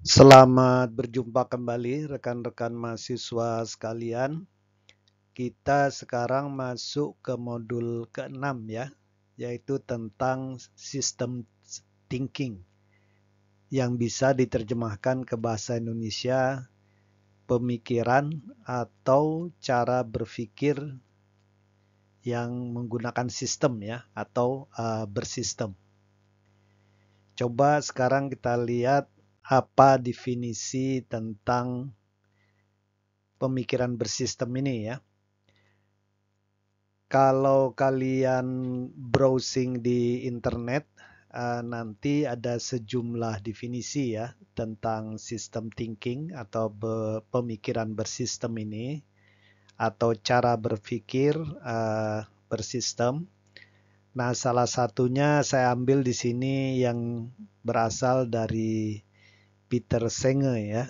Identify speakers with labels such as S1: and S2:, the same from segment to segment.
S1: Selamat berjumpa kembali rekan-rekan mahasiswa sekalian. Kita sekarang masuk ke modul ke-6 ya, yaitu tentang sistem thinking yang bisa diterjemahkan ke bahasa Indonesia pemikiran atau cara berpikir yang menggunakan sistem ya atau bersistem. Coba sekarang kita lihat apa definisi tentang pemikiran bersistem ini ya. Kalau kalian browsing di internet, nanti ada sejumlah definisi ya tentang sistem thinking atau pemikiran bersistem ini atau cara berpikir bersistem. Nah, salah satunya saya ambil di sini yang berasal dari Peter Senge ya.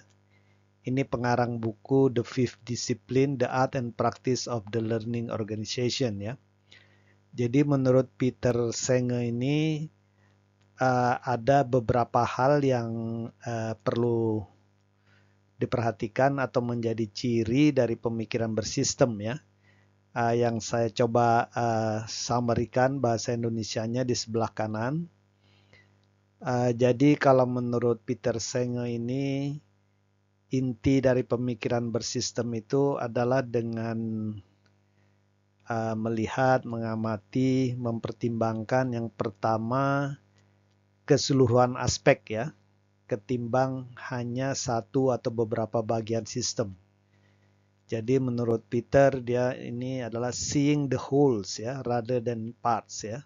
S1: Ini pengarang buku The Fifth Discipline, The Art and Practice of the Learning Organization ya. Jadi menurut Peter Senge ini ada beberapa hal yang perlu diperhatikan atau menjadi ciri dari pemikiran bersistem ya. Yang saya coba summary-kan bahasa Indonesianya di sebelah kanan. Jadi kalau menurut Peter Senge ini inti dari pemikiran bersistem itu adalah dengan melihat, mengamati, mempertimbangkan yang pertama keseluruhan aspek ya, ketimbang hanya satu atau beberapa bagian sistem. Jadi menurut Peter dia ini adalah seeing the wholes ya, rather than parts ya.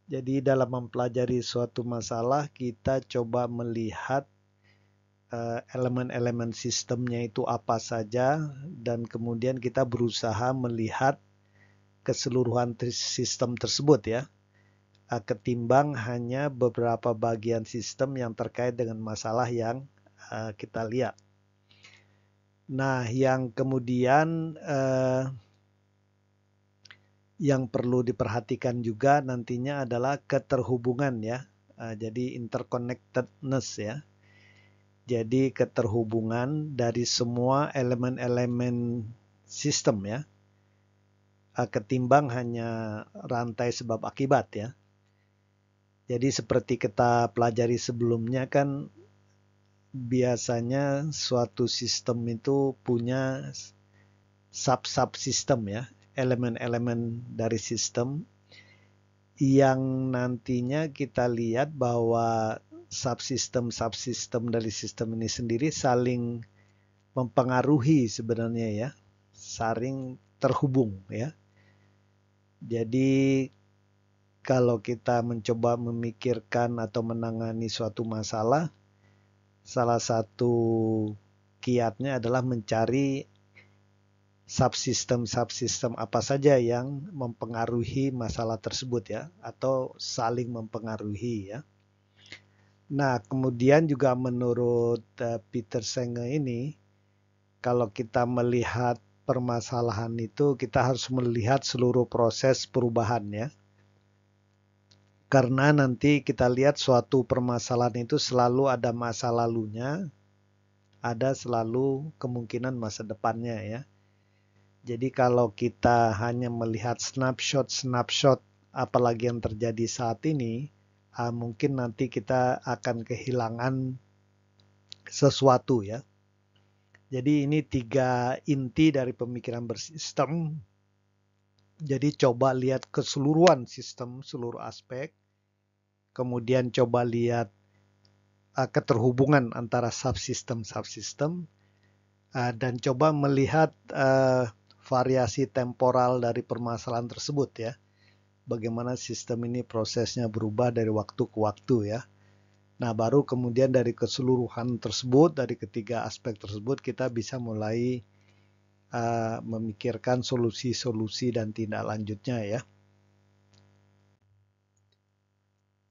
S1: Jadi dalam mempelajari suatu masalah kita coba melihat elemen-elemen sistemnya itu apa saja dan kemudian kita berusaha melihat keseluruhan sistem tersebut ya, ketimbang hanya beberapa bagian sistem yang terkait dengan masalah yang kita lihat. Nah, yang kemudian yang perlu diperhatikan juga nantinya adalah keterhubungan ya. Jadi interconnectedness ya. Jadi keterhubungan dari semua elemen-elemen sistem ya. Ketimbang hanya rantai sebab akibat ya. Jadi seperti kita pelajari sebelumnya kan biasanya suatu sistem itu punya sub-subsistem ya, elemen-elemen dari sistem yang nantinya kita lihat bahwa subsistem-subsistem dari sistem ini sendiri saling mempengaruhi sebenarnya ya, saling terhubung ya. Jadi kalau kita mencoba memikirkan atau menangani suatu masalah, salah satu kiatnya adalah mencari subsistem-subsistem apa saja yang mempengaruhi masalah tersebut ya, atau saling mempengaruhi ya. Nah, kemudian juga menurut Peter Senge ini, kalau kita melihat permasalahan itu, kita harus melihat seluruh proses perubahan ya. Karena nanti kita lihat suatu permasalahan itu selalu ada masa lalunya, ada selalu kemungkinan masa depannya ya. Jadi kalau kita hanya melihat snapshot apalagi yang terjadi saat ini, mungkin nanti kita akan kehilangan sesuatu ya. Jadi ini 3 inti dari pemikiran bersistem. Jadi coba lihat keseluruhan sistem, seluruh aspek. Kemudian coba lihat keterhubungan antara subsistem dan coba melihat variasi temporal dari permasalahan tersebut ya. Bagaimana sistem ini prosesnya berubah dari waktu ke waktu ya. Nah, baru kemudian dari keseluruhan tersebut, dari ketiga aspek tersebut kita bisa mulai memikirkan solusi-solusi dan tindak lanjutnya ya.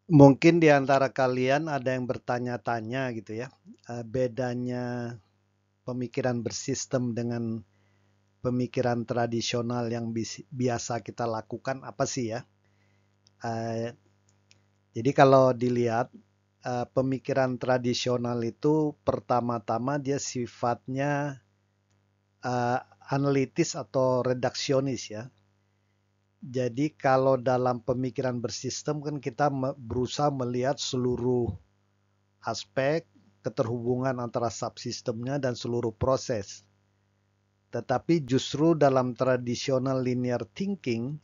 S1: Mungkin di antara kalian ada yang bertanya-tanya gitu ya, bedanya pemikiran bersistem dengan pemikiran tradisional yang biasa kita lakukan apa sih ya? Jadi kalau dilihat pemikiran tradisional itu pertama-tama dia sifatnya analitis atau redaksionis ya. Jadi kalau dalam pemikiran bersistem kan kita berusaha melihat seluruh aspek keterhubungan antara subsistemnya dan seluruh proses. Tetapi justru dalam tradisional linear thinking,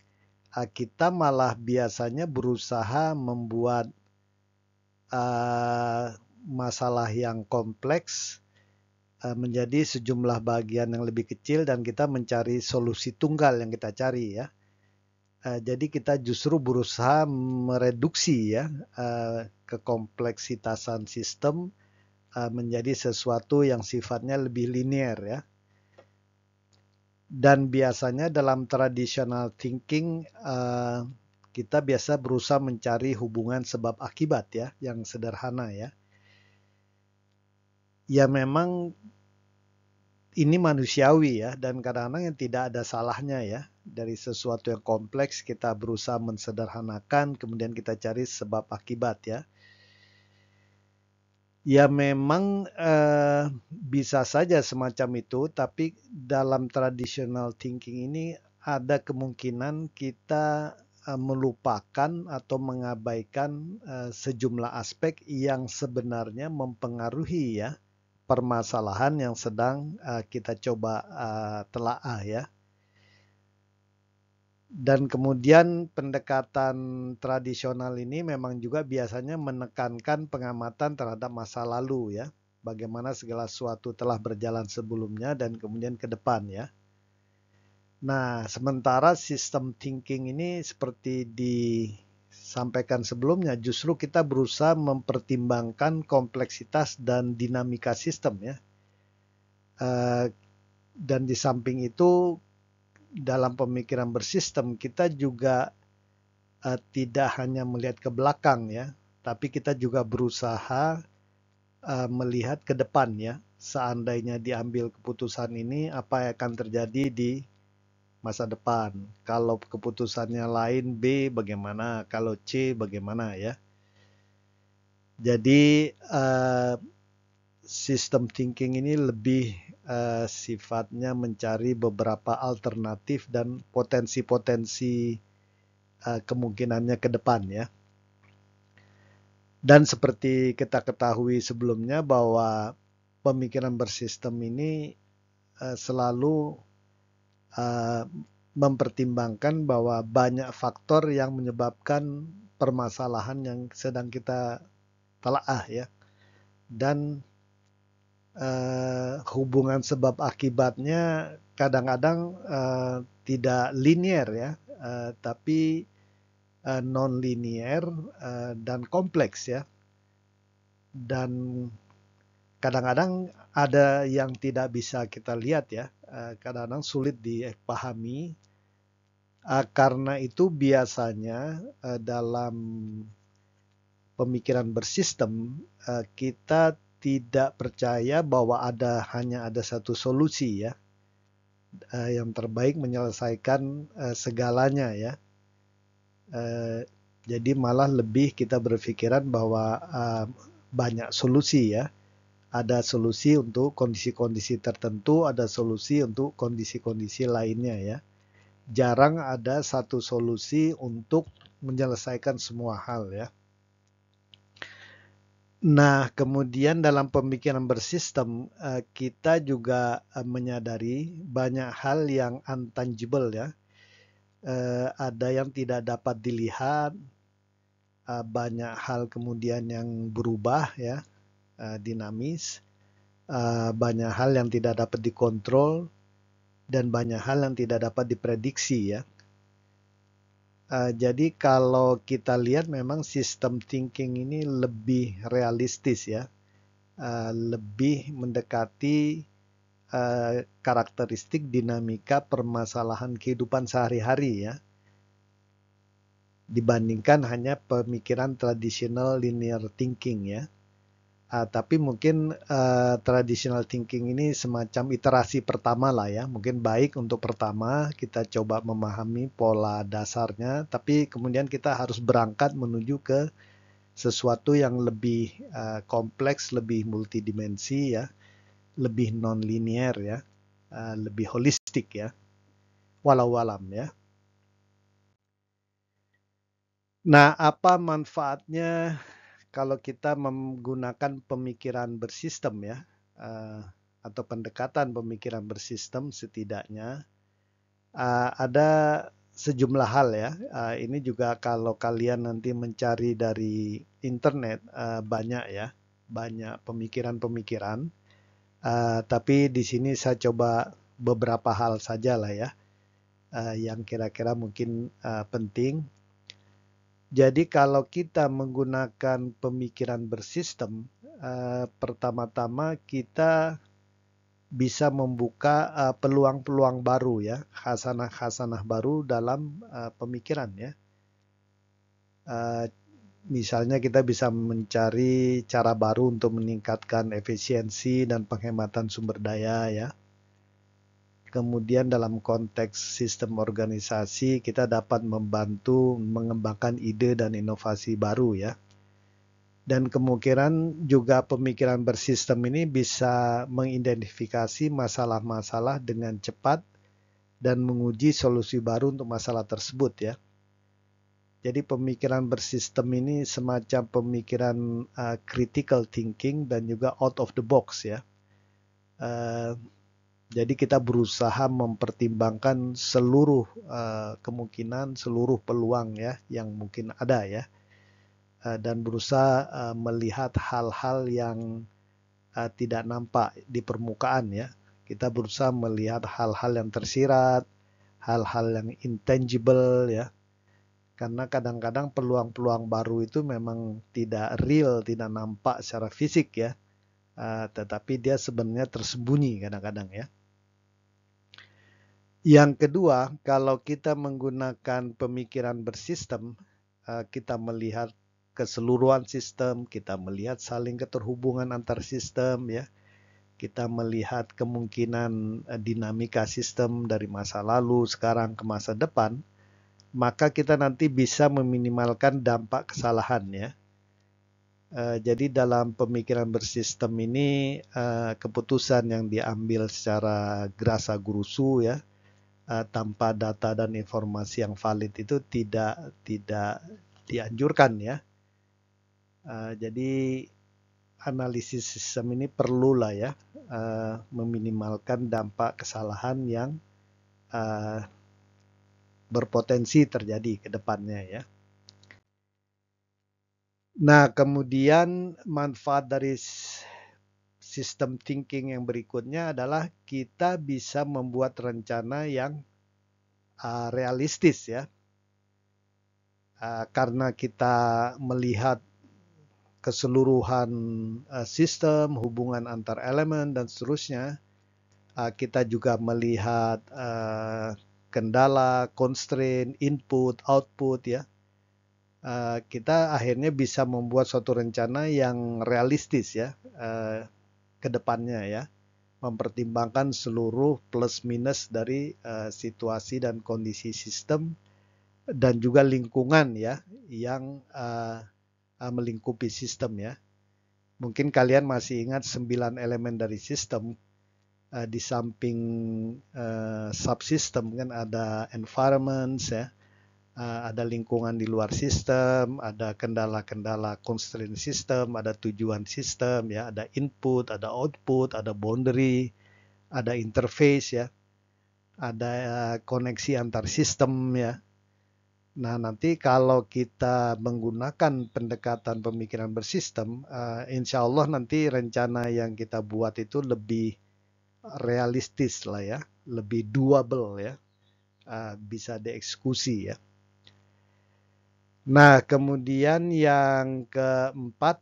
S1: kita malah biasanya berusaha membuat masalah yang kompleks menjadi sejumlah bagian yang lebih kecil dan kita mencari solusi tunggal yang kita cari ya. Jadi kita justru berusaha mereduksi ya kekompleksitasan sistem menjadi sesuatu yang sifatnya lebih linear ya. Dan biasanya dalam traditional thinking kita biasa berusaha mencari hubungan sebab akibat ya yang sederhana ya. Ya memang ini manusiawi ya dan kadang-kadang yang tidak ada salahnya ya. Dari sesuatu yang kompleks kita berusaha mensederhanakan kemudian kita cari sebab akibat ya. Ya memang bisa saja semacam itu, tapi dalam traditional thinking ini ada kemungkinan kita melupakan atau mengabaikan sejumlah aspek yang sebenarnya mempengaruhi ya permasalahan yang sedang kita coba telaah ya. Dan kemudian pendekatan tradisional ini memang juga biasanya menekankan pengamatan terhadap masa lalu ya. Bagaimana segala sesuatu telah berjalan sebelumnya dan kemudian ke depan ya. Nah, sementara sistem thinking ini seperti disampaikan sebelumnya, justru kita berusaha mempertimbangkan kompleksitas dan dinamika sistem ya. Dan di samping itu dalam pemikiran bersistem kita juga tidak hanya melihat ke belakang ya, tapi kita juga berusaha melihat ke depan ya. Seandainya diambil keputusan ini, apa yang akan terjadi di masa depan? Kalau keputusannya lain B bagaimana? Kalau C bagaimana ya? Jadi sistem thinking ini lebih sifatnya mencari beberapa alternatif dan potensi-potensi kemungkinannya ke depan ya. Dan seperti kita ketahui sebelumnya bahwa pemikiran bersistem ini selalu mempertimbangkan bahwa banyak faktor yang menyebabkan permasalahan yang sedang kita telaah ya. Dan hubungan sebab akibatnya kadang-kadang tidak linear ya, tapi non-linear dan kompleks ya. Dan kadang-kadang ada yang tidak bisa kita lihat ya, kadang-kadang sulit dipahami. Karena itu biasanya dalam pemikiran bersistem kita tidak percaya bahwa hanya ada satu solusi ya yang terbaik menyelesaikan segalanya ya. Jadi malah lebih kita berpikiran bahwa banyak solusi ya. Ada solusi untuk kondisi-kondisi tertentu, ada solusi untuk kondisi-kondisi lainnya ya. Jarang ada satu solusi untuk menyelesaikan semua hal ya. Nah, kemudian dalam pemikiran bersistem, kita juga menyadari banyak hal yang intangible ya. Ada yang tidak dapat dilihat, banyak hal kemudian yang berubah ya, dinamis, banyak hal yang tidak dapat dikontrol, dan banyak hal yang tidak dapat diprediksi ya. Jadi kalau kita lihat memang sistem thinking ini lebih realistis ya, lebih mendekati karakteristik dinamika permasalahan kehidupan sehari-hari ya, dibandingkan hanya pemikiran tradisional linear thinking ya. Tapi mungkin traditional thinking ini semacam iterasi pertama lah ya. Mungkin baik untuk pertama kita coba memahami pola dasarnya, tapi kemudian kita harus berangkat menuju ke sesuatu yang lebih kompleks, lebih multidimensi ya, lebih non-linear ya, lebih holistik ya, walau alam ya. Nah, apa manfaatnya kalau kita menggunakan pemikiran bersistem ya, atau pendekatan pemikiran bersistem setidaknya ada sejumlah hal ya. Ini juga kalau kalian nanti mencari dari internet banyak ya, banyak pemikiran-pemikiran. Tapi di sini saya coba beberapa hal saja lah ya, yang kira-kira mungkin penting. Jadi kalau kita menggunakan pemikiran bersistem, pertama-tama kita bisa membuka peluang-peluang baru ya, khasanah-khasanah baru dalam pemikiran ya. Misalnya kita bisa mencari cara baru untuk meningkatkan efisiensi dan penghematan sumber daya ya. Kemudian dalam konteks sistem organisasi kita dapat membantu mengembangkan ide dan inovasi baru ya. Dan kemungkinan juga pemikiran bersistem ini bisa mengidentifikasi masalah-masalah dengan cepat dan menguji solusi baru untuk masalah tersebut ya. Jadi pemikiran bersistem ini semacam pemikiran critical thinking dan juga out of the box ya. Jadi kita berusaha mempertimbangkan seluruh kemungkinan, seluruh peluang ya yang mungkin ada ya, dan berusaha melihat hal-hal yang tidak nampak di permukaan ya. Kita berusaha melihat hal-hal yang tersirat, hal-hal yang intangible ya. Karena kadang-kadang peluang-peluang baru itu memang tidak real, tidak nampak secara fisik ya, tetapi dia sebenarnya tersembunyi kadang-kadang ya. Yang kedua, kalau kita menggunakan pemikiran bersistem, kita melihat keseluruhan sistem, kita melihat saling keterhubungan antar sistem ya. Kita melihat kemungkinan dinamika sistem dari masa lalu, sekarang ke masa depan, maka kita nanti bisa meminimalkan dampak kesalahan ya. Jadi dalam pemikiran bersistem ini keputusan yang diambil secara gerasa gerusu ya, tanpa data dan informasi yang valid itu tidak dianjurkan ya. Jadi analisis sistem ini perlulah ya, meminimalkan dampak kesalahan yang berpotensi terjadi ke depannya ya. Nah, kemudian manfaat dari sistem thinking yang berikutnya adalah kita bisa membuat rencana yang realistis ya. Karena kita melihat keseluruhan sistem, hubungan antar elemen dan seterusnya, kita juga melihat kendala, constraint, input, output ya. Kita akhirnya bisa membuat suatu rencana yang realistis ya, ke depannya ya, mempertimbangkan seluruh plus minus dari situasi dan kondisi sistem dan juga lingkungan ya yang melingkupi sistem ya. Mungkin kalian masih ingat 9 elemen dari sistem. Di samping subsistem kan ada environment ya, ada lingkungan di luar sistem, ada kendala-kendala constraint sistem, ada tujuan sistem ya, ada input, ada output, ada boundary, ada interface ya, ada koneksi antar sistem ya. Nah, nanti kalau kita menggunakan pendekatan pemikiran bersistem, insya Allah nanti rencana yang kita buat itu lebih realistis lah ya, lebih doable ya, bisa dieksekusi ya. Nah, kemudian yang keempat,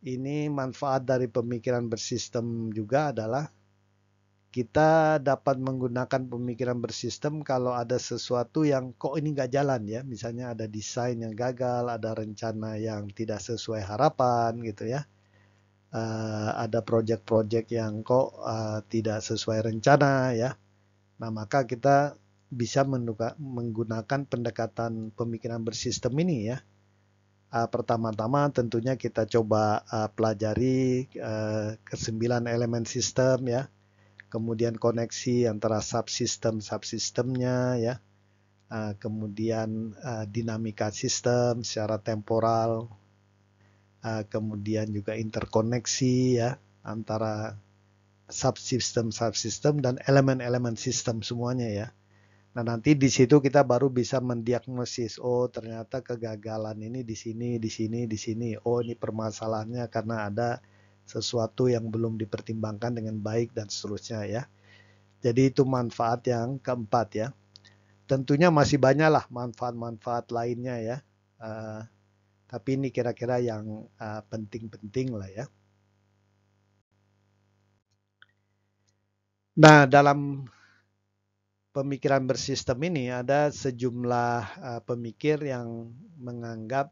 S1: ini manfaat dari pemikiran bersistem juga adalah kita dapat menggunakan pemikiran bersistem kalau ada sesuatu yang kok ini nggak jalan ya. Misalnya ada desain yang gagal, ada rencana yang tidak sesuai harapan gitu ya. Ada proyek-proyek yang kok tidak sesuai rencana ya. Nah, maka kita bisa menggunakan pendekatan pemikiran bersistem ini ya. Pertama-tama tentunya kita coba pelajari ke-9 elemen sistem ya, kemudian koneksi antara subsistemnya ya, kemudian dinamika sistem secara temporal, kemudian juga interkoneksi ya antara subsistem dan elemen-elemen sistem semuanya ya. Nah, nanti di situ kita baru bisa mendiagnosis, oh ternyata kegagalan ini di sini, di sini, di sini. Oh, ini permasalahannya karena ada sesuatu yang belum dipertimbangkan dengan baik dan seterusnya ya. Jadi itu manfaat yang keempat ya. Tentunya masih banyak lah manfaat-manfaat lainnya ya. Tapi ini kira-kira yang penting-penting lah ya. Nah, dalam pemikiran bersistem ini ada sejumlah pemikir yang menganggap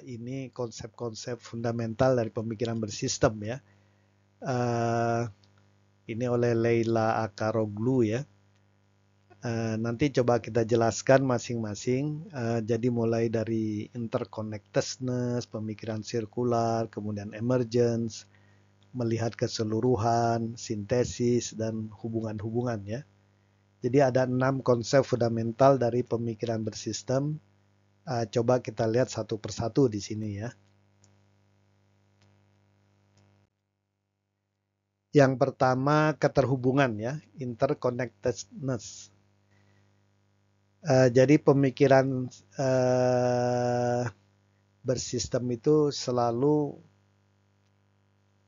S1: ini konsep-konsep fundamental dari pemikiran bersistem ya. Ini oleh Leila Akaroglu ya. Nanti coba kita jelaskan masing-masing. Jadi mulai dari interconnectedness, pemikiran sirkular, kemudian emergence, melihat keseluruhan, sintesis, dan hubungan-hubungan ya. Jadi ada 6 konsep fundamental dari pemikiran bersistem. Coba kita lihat satu persatu di sini ya. Yang pertama keterhubungan ya, interconnectedness. Jadi pemikiran bersistem itu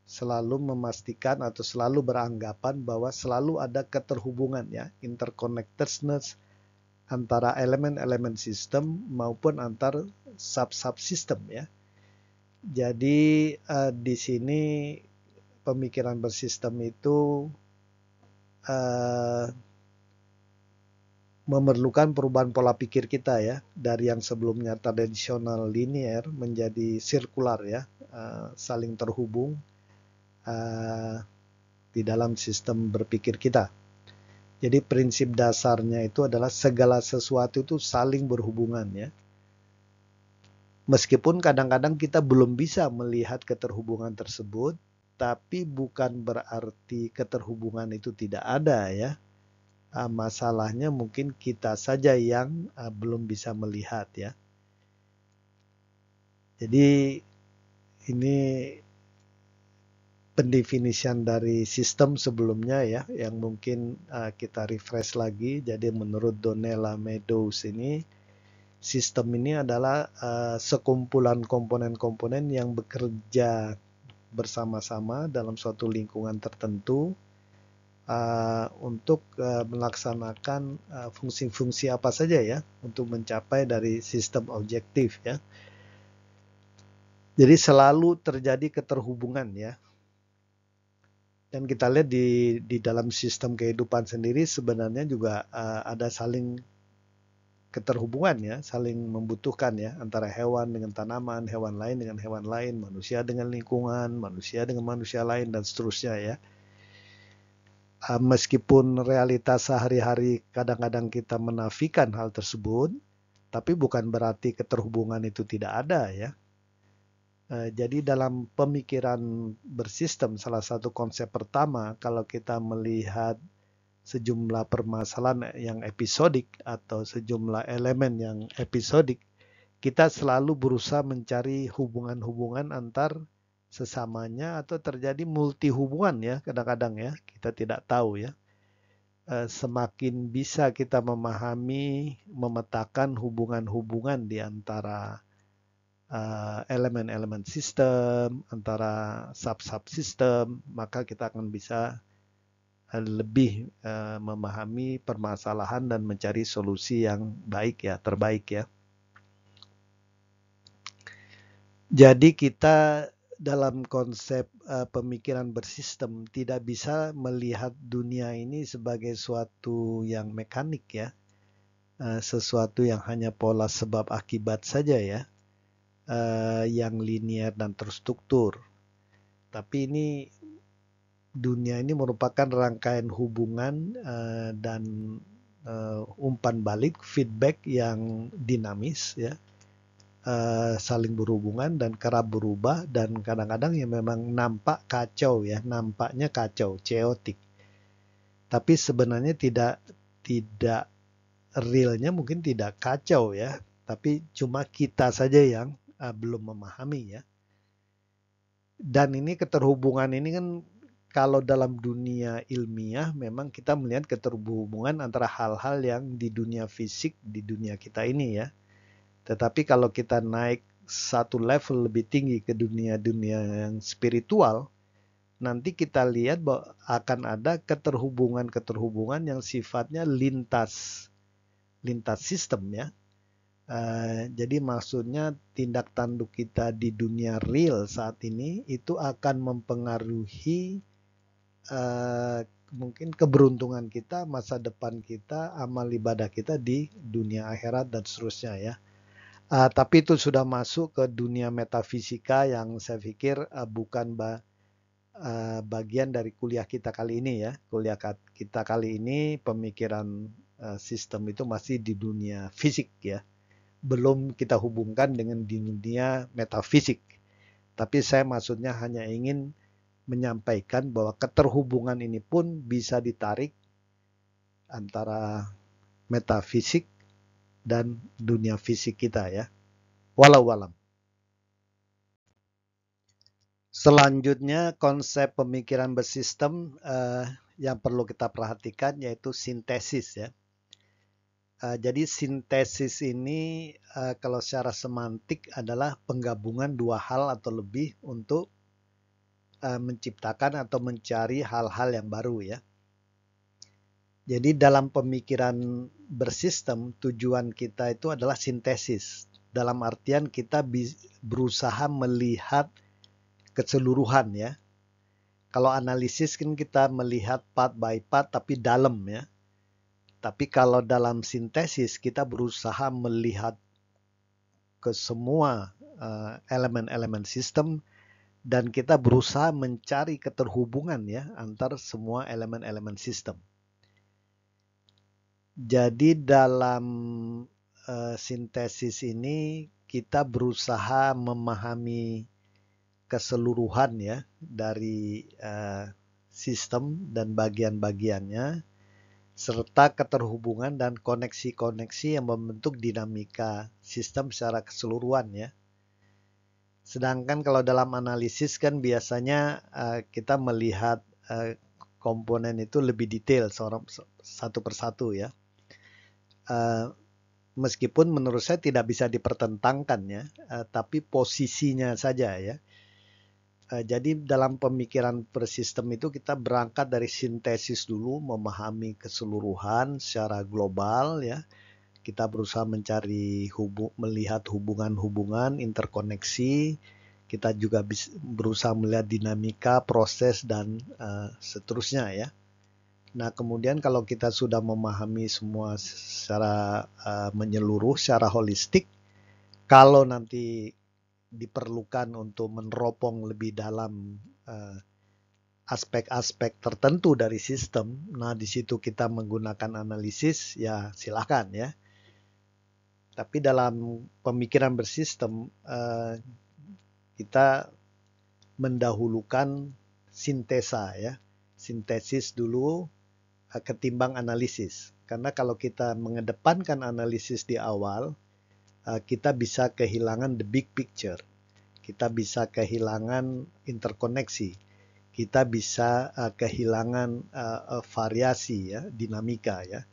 S1: selalu memastikan atau selalu beranggapan bahwa selalu ada keterhubungan ya, interconnectedness antara elemen-elemen sistem maupun antar sub-subsistem ya. Jadi di sini pemikiran bersistem itu memerlukan perubahan pola pikir kita ya, dari yang sebelumnya tradisional linear menjadi sirkular ya, saling terhubung di dalam sistem berpikir kita. Jadi prinsip dasarnya itu adalah segala sesuatu itu saling berhubungan ya. Meskipun kadang-kadang kita belum bisa melihat keterhubungan tersebut, tapi bukan berarti keterhubungan itu tidak ada ya. Masalahnya mungkin kita saja yang belum bisa melihat ya. Jadi ini pendefinisian dari sistem sebelumnya ya, yang mungkin kita refresh lagi. Jadi menurut Donella Meadows ini, sistem ini adalah sekumpulan komponen-komponen yang bekerja bersama-sama dalam suatu lingkungan tertentu untuk melaksanakan fungsi-fungsi apa saja ya, untuk mencapai dari sistem objektif ya. Jadi selalu terjadi keterhubungan ya. Dan kita lihat di dalam sistem kehidupan sendiri sebenarnya juga ada saling keterhubungan ya, saling membutuhkan ya, antara hewan dengan tanaman, hewan lain dengan hewan lain, manusia dengan lingkungan, manusia dengan manusia lain, dan seterusnya ya. Meskipun realitas sehari-hari kadang-kadang kita menafikan hal tersebut, tapi bukan berarti keterhubungan itu tidak ada ya. Jadi dalam pemikiran bersistem, salah satu konsep pertama, kalau kita melihat sejumlah permasalahan yang episodik atau sejumlah elemen yang episodik, kita selalu berusaha mencari hubungan-hubungan antar sesamanya atau terjadi multi hubungan ya, kadang-kadang ya, kita tidak tahu ya. Semakin bisa kita memahami, memetakan hubungan-hubungan di antara elemen-elemen sistem, antara sub-subsistem, maka kita akan bisa lebih memahami permasalahan dan mencari solusi yang baik ya, terbaik ya. Jadi kita dalam konsep pemikiran bersistem tidak bisa melihat dunia ini sebagai suatu yang mekanik ya, sesuatu yang hanya pola sebab akibat saja ya, yang linear dan terstruktur. Tapi ini dunia ini merupakan rangkaian hubungan dan umpan balik, feedback yang dinamis ya, saling berhubungan dan kerap berubah, dan kadang-kadang ya memang nampak kacau ya, nampaknya kacau, chaotic. Tapi sebenarnya tidak realnya mungkin tidak kacau ya, tapi cuma kita saja yang belum memahami ya. Dan ini keterhubungan ini kan kalau dalam dunia ilmiah memang kita melihat keterhubungan antara hal-hal yang di dunia fisik, di dunia kita ini ya. Tetapi kalau kita naik satu level lebih tinggi ke dunia-dunia yang spiritual, nanti kita lihat bahwa akan ada keterhubungan-keterhubungan yang sifatnya lintas sistem ya. Jadi maksudnya tindak tanduk kita di dunia real saat ini itu akan mempengaruhi mungkin keberuntungan kita, masa depan kita, amal ibadah kita di dunia akhirat dan seterusnya ya. Tapi itu sudah masuk ke dunia metafisika yang saya pikir bukan bagian dari kuliah kita kali ini ya. Kuliah kita kali ini pemikiran sistem itu masih di dunia fisik ya. Belum kita hubungkan dengan di dunia metafisik. Tapi saya maksudnya hanya ingin menyampaikan bahwa keterhubungan ini pun bisa ditarik antara metafisik dan dunia fisik kita ya. Walau alam. Selanjutnya konsep pemikiran bersistem yang perlu kita perhatikan yaitu sintesis ya. Jadi sintesis ini kalau secara semantik adalah penggabungan dua hal atau lebih untuk menciptakan atau mencari hal-hal yang baru ya. Jadi dalam pemikiran bersistem tujuan kita itu adalah sintesis. Dalam artian kita berusaha melihat keseluruhan ya. Kalau analisis kan kita melihat part by part tapi dalam ya. Tapi kalau dalam sintesis kita berusaha melihat ke semua elemen-elemen sistem dan kita berusaha mencari keterhubungan ya antar semua elemen-elemen sistem. Jadi dalam sintesis ini kita berusaha memahami keseluruhan ya dari sistem dan bagian-bagiannya serta keterhubungan dan koneksi-koneksi yang membentuk dinamika sistem secara keseluruhan ya. Sedangkan kalau dalam analisis kan biasanya kita melihat komponen itu lebih detail satu persatu ya. Meskipun menurut saya tidak bisa dipertentangkan ya, tapi posisinya saja ya. Jadi dalam pemikiran bersistem itu kita berangkat dari sintesis dulu, memahami keseluruhan secara global ya. Kita berusaha melihat hubungan-hubungan, interkoneksi. Kita juga berusaha melihat dinamika, proses dan seterusnya ya. Nah kemudian kalau kita sudah memahami semua secara menyeluruh, secara holistik, kalau nanti diperlukan untuk meneropong lebih dalam aspek-aspek tertentu dari sistem, nah di situ kita menggunakan analisis, ya silakan ya. Tapi dalam pemikiran bersistem, kita mendahulukan sintesa ya, sintesis dulu ketimbang analisis. Karena kalau kita mengedepankan analisis di awal, kita bisa kehilangan the big picture. Kita bisa kehilangan interkoneksi. Kita bisa kehilangan variasi ya, dinamika ya.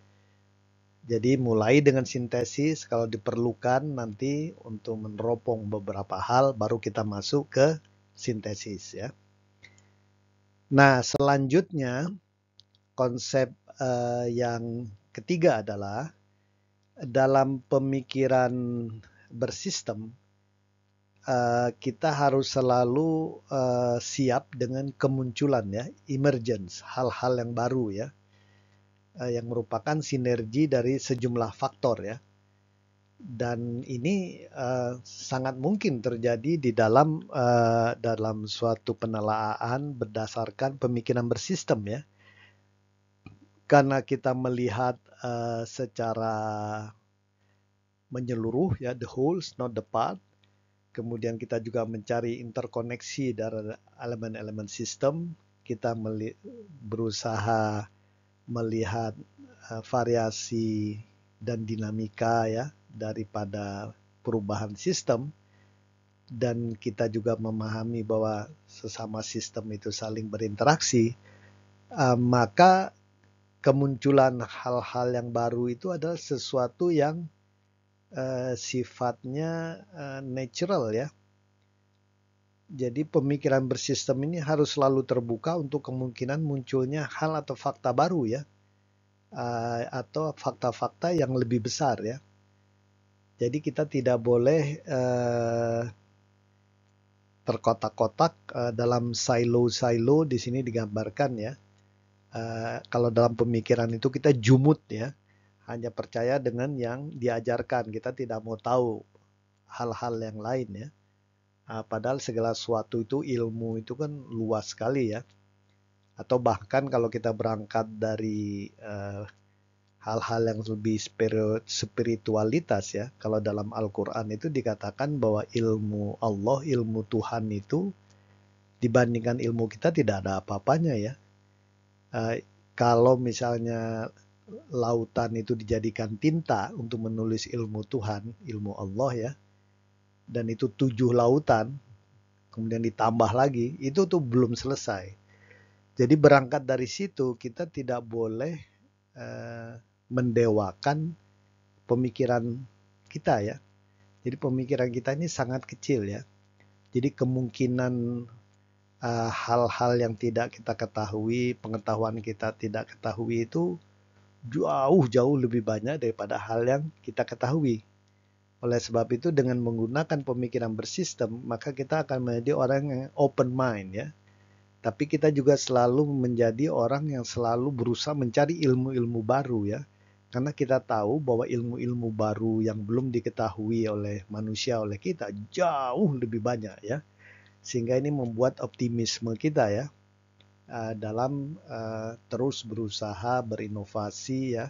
S1: Jadi mulai dengan sintesis, kalau diperlukan nanti untuk meneropong beberapa hal, baru kita masuk ke sintesis ya. Nah selanjutnya konsep yang ketiga adalah dalam pemikiran bersistem kita harus selalu siap dengan kemunculan ya, emergence, hal-hal yang baru ya, yang merupakan sinergi dari sejumlah faktor ya. Dan ini sangat mungkin terjadi di dalam suatu penelaan berdasarkan pemikiran bersistem ya. Karena kita melihat secara menyeluruh ya, the wholes not the part. Kemudian kita juga mencari interkoneksi dari elemen-elemen sistem. Kita berusaha melihat variasi dan dinamika ya daripada perubahan sistem, dan kita juga memahami bahwa sesama sistem itu saling berinteraksi, maka kemunculan hal-hal yang baru itu adalah sesuatu yang sifatnya natural ya. Jadi pemikiran bersistem ini harus selalu terbuka untuk kemungkinan munculnya hal atau fakta baru ya, atau fakta-fakta yang lebih besar ya. Jadi kita tidak boleh terkotak-kotak dalam silo-silo. Di sini digambarkan ya. Kalau dalam pemikiran itu kita jumut ya, hanya percaya dengan yang diajarkan. Kita tidak mau tahu hal-hal yang lain ya. Padahal segala sesuatu itu, ilmu itu kan luas sekali ya. Atau bahkan kalau kita berangkat dari hal-hal yang lebih spiritualitas ya. Kalau dalam Al-Quran itu dikatakan bahwa ilmu Allah, ilmu Tuhan itu dibandingkan ilmu kita tidak ada apa-apanya ya. Kalau misalnya lautan itu dijadikan tinta untuk menulis ilmu Tuhan, ilmu Allah ya, dan itu 7 lautan, kemudian ditambah lagi, itu tuh belum selesai. Jadi berangkat dari situ, kita tidak boleh mendewakan pemikiran kita ya. Jadi pemikiran kita ini sangat kecil ya. Jadi kemungkinan hal-hal yang tidak kita ketahui, pengetahuan kita tidak ketahui itu jauh-jauh lebih banyak daripada hal yang kita ketahui. Oleh sebab itu dengan menggunakan pemikiran bersistem, maka kita akan menjadi orang yang open mind ya. Tapi kita juga selalu menjadi orang yang selalu berusaha mencari ilmu-ilmu baru ya. Karena kita tahu bahwa ilmu-ilmu baru yang belum diketahui oleh manusia, oleh kita, jauh lebih banyak ya. Sehingga ini membuat optimisme kita ya, dalam terus berusaha berinovasi ya,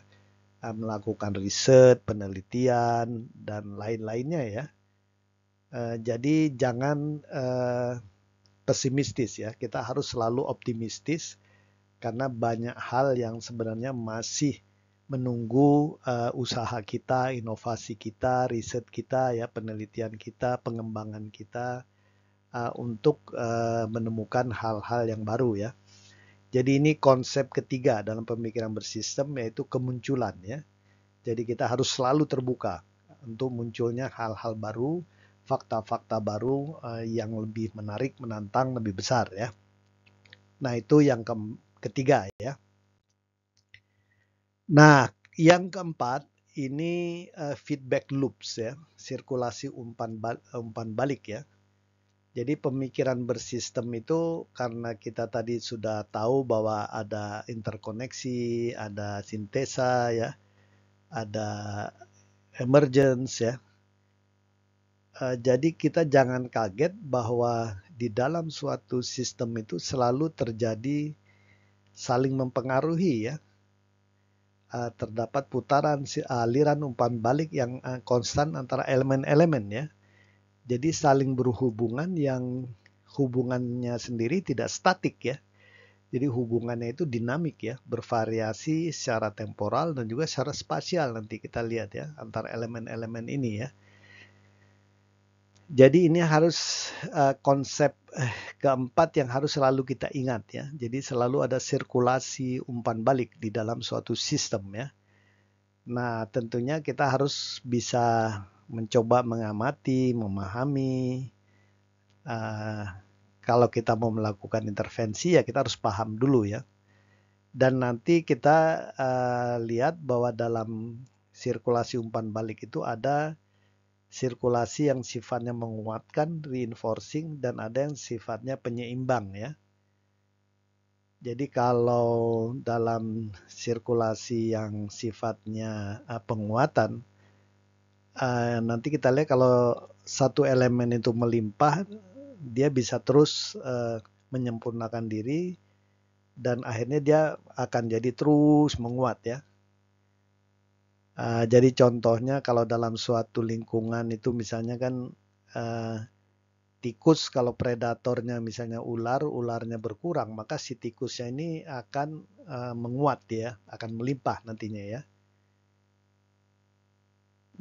S1: melakukan riset, penelitian, dan lain-lainnya ya. Jadi jangan pesimistis ya, kita harus selalu optimistis karena banyak hal yang sebenarnya masih menunggu usaha kita, inovasi kita, riset kita ya, penelitian kita, pengembangan kita untuk menemukan hal-hal yang baru ya. Jadi ini konsep ketiga dalam pemikiran bersistem, yaitu kemunculan ya. Jadi kita harus selalu terbuka untuk munculnya hal-hal baru, fakta-fakta baru yang lebih menarik, menantang, lebih besar ya. Nah itu yang ketiga ya. Nah yang keempat ini feedback loops ya, sirkulasi umpan balik ya. Jadi pemikiran bersistem itu karena kita tadi sudah tahu bahwa ada interkoneksi, ada sintesa ya, ada emergence ya. Jadi kita jangan kaget bahwa di dalam suatu sistem itu selalu terjadi saling mempengaruhi ya. Terdapat putaran aliran umpan balik yang konstan antara elemen-elemen ya. Jadi saling berhubungan yang hubungannya sendiri tidak statik ya. Jadi hubungannya itu dinamik ya, bervariasi secara temporal dan juga secara spasial, nanti kita lihat ya antara elemen-elemen ini ya. Jadi ini harus konsep keempat yang harus selalu kita ingat ya. Jadi selalu ada sirkulasi umpan balik di dalam suatu sistem ya. Nah tentunya kita harus bisa mencoba mengamati, memahami. Kalau kita mau melakukan intervensi ya kita harus paham dulu ya. Dan nanti kita lihat bahwa dalam sirkulasi umpan balik itu ada sirkulasi yang sifatnya menguatkan, reinforcing, dan ada yang sifatnya penyeimbang ya. Jadi kalau dalam sirkulasi yang sifatnya penguatan, nanti kita lihat kalau satu elemen itu melimpah, dia bisa terus menyempurnakan diri dan akhirnya dia akan jadi terus menguat ya. Jadi contohnya kalau dalam suatu lingkungan itu misalnya kan uh, tikus kalau predatornya misalnya ular, ularnya berkurang, maka si tikusnya ini akan menguat ya, akan melimpah nantinya ya.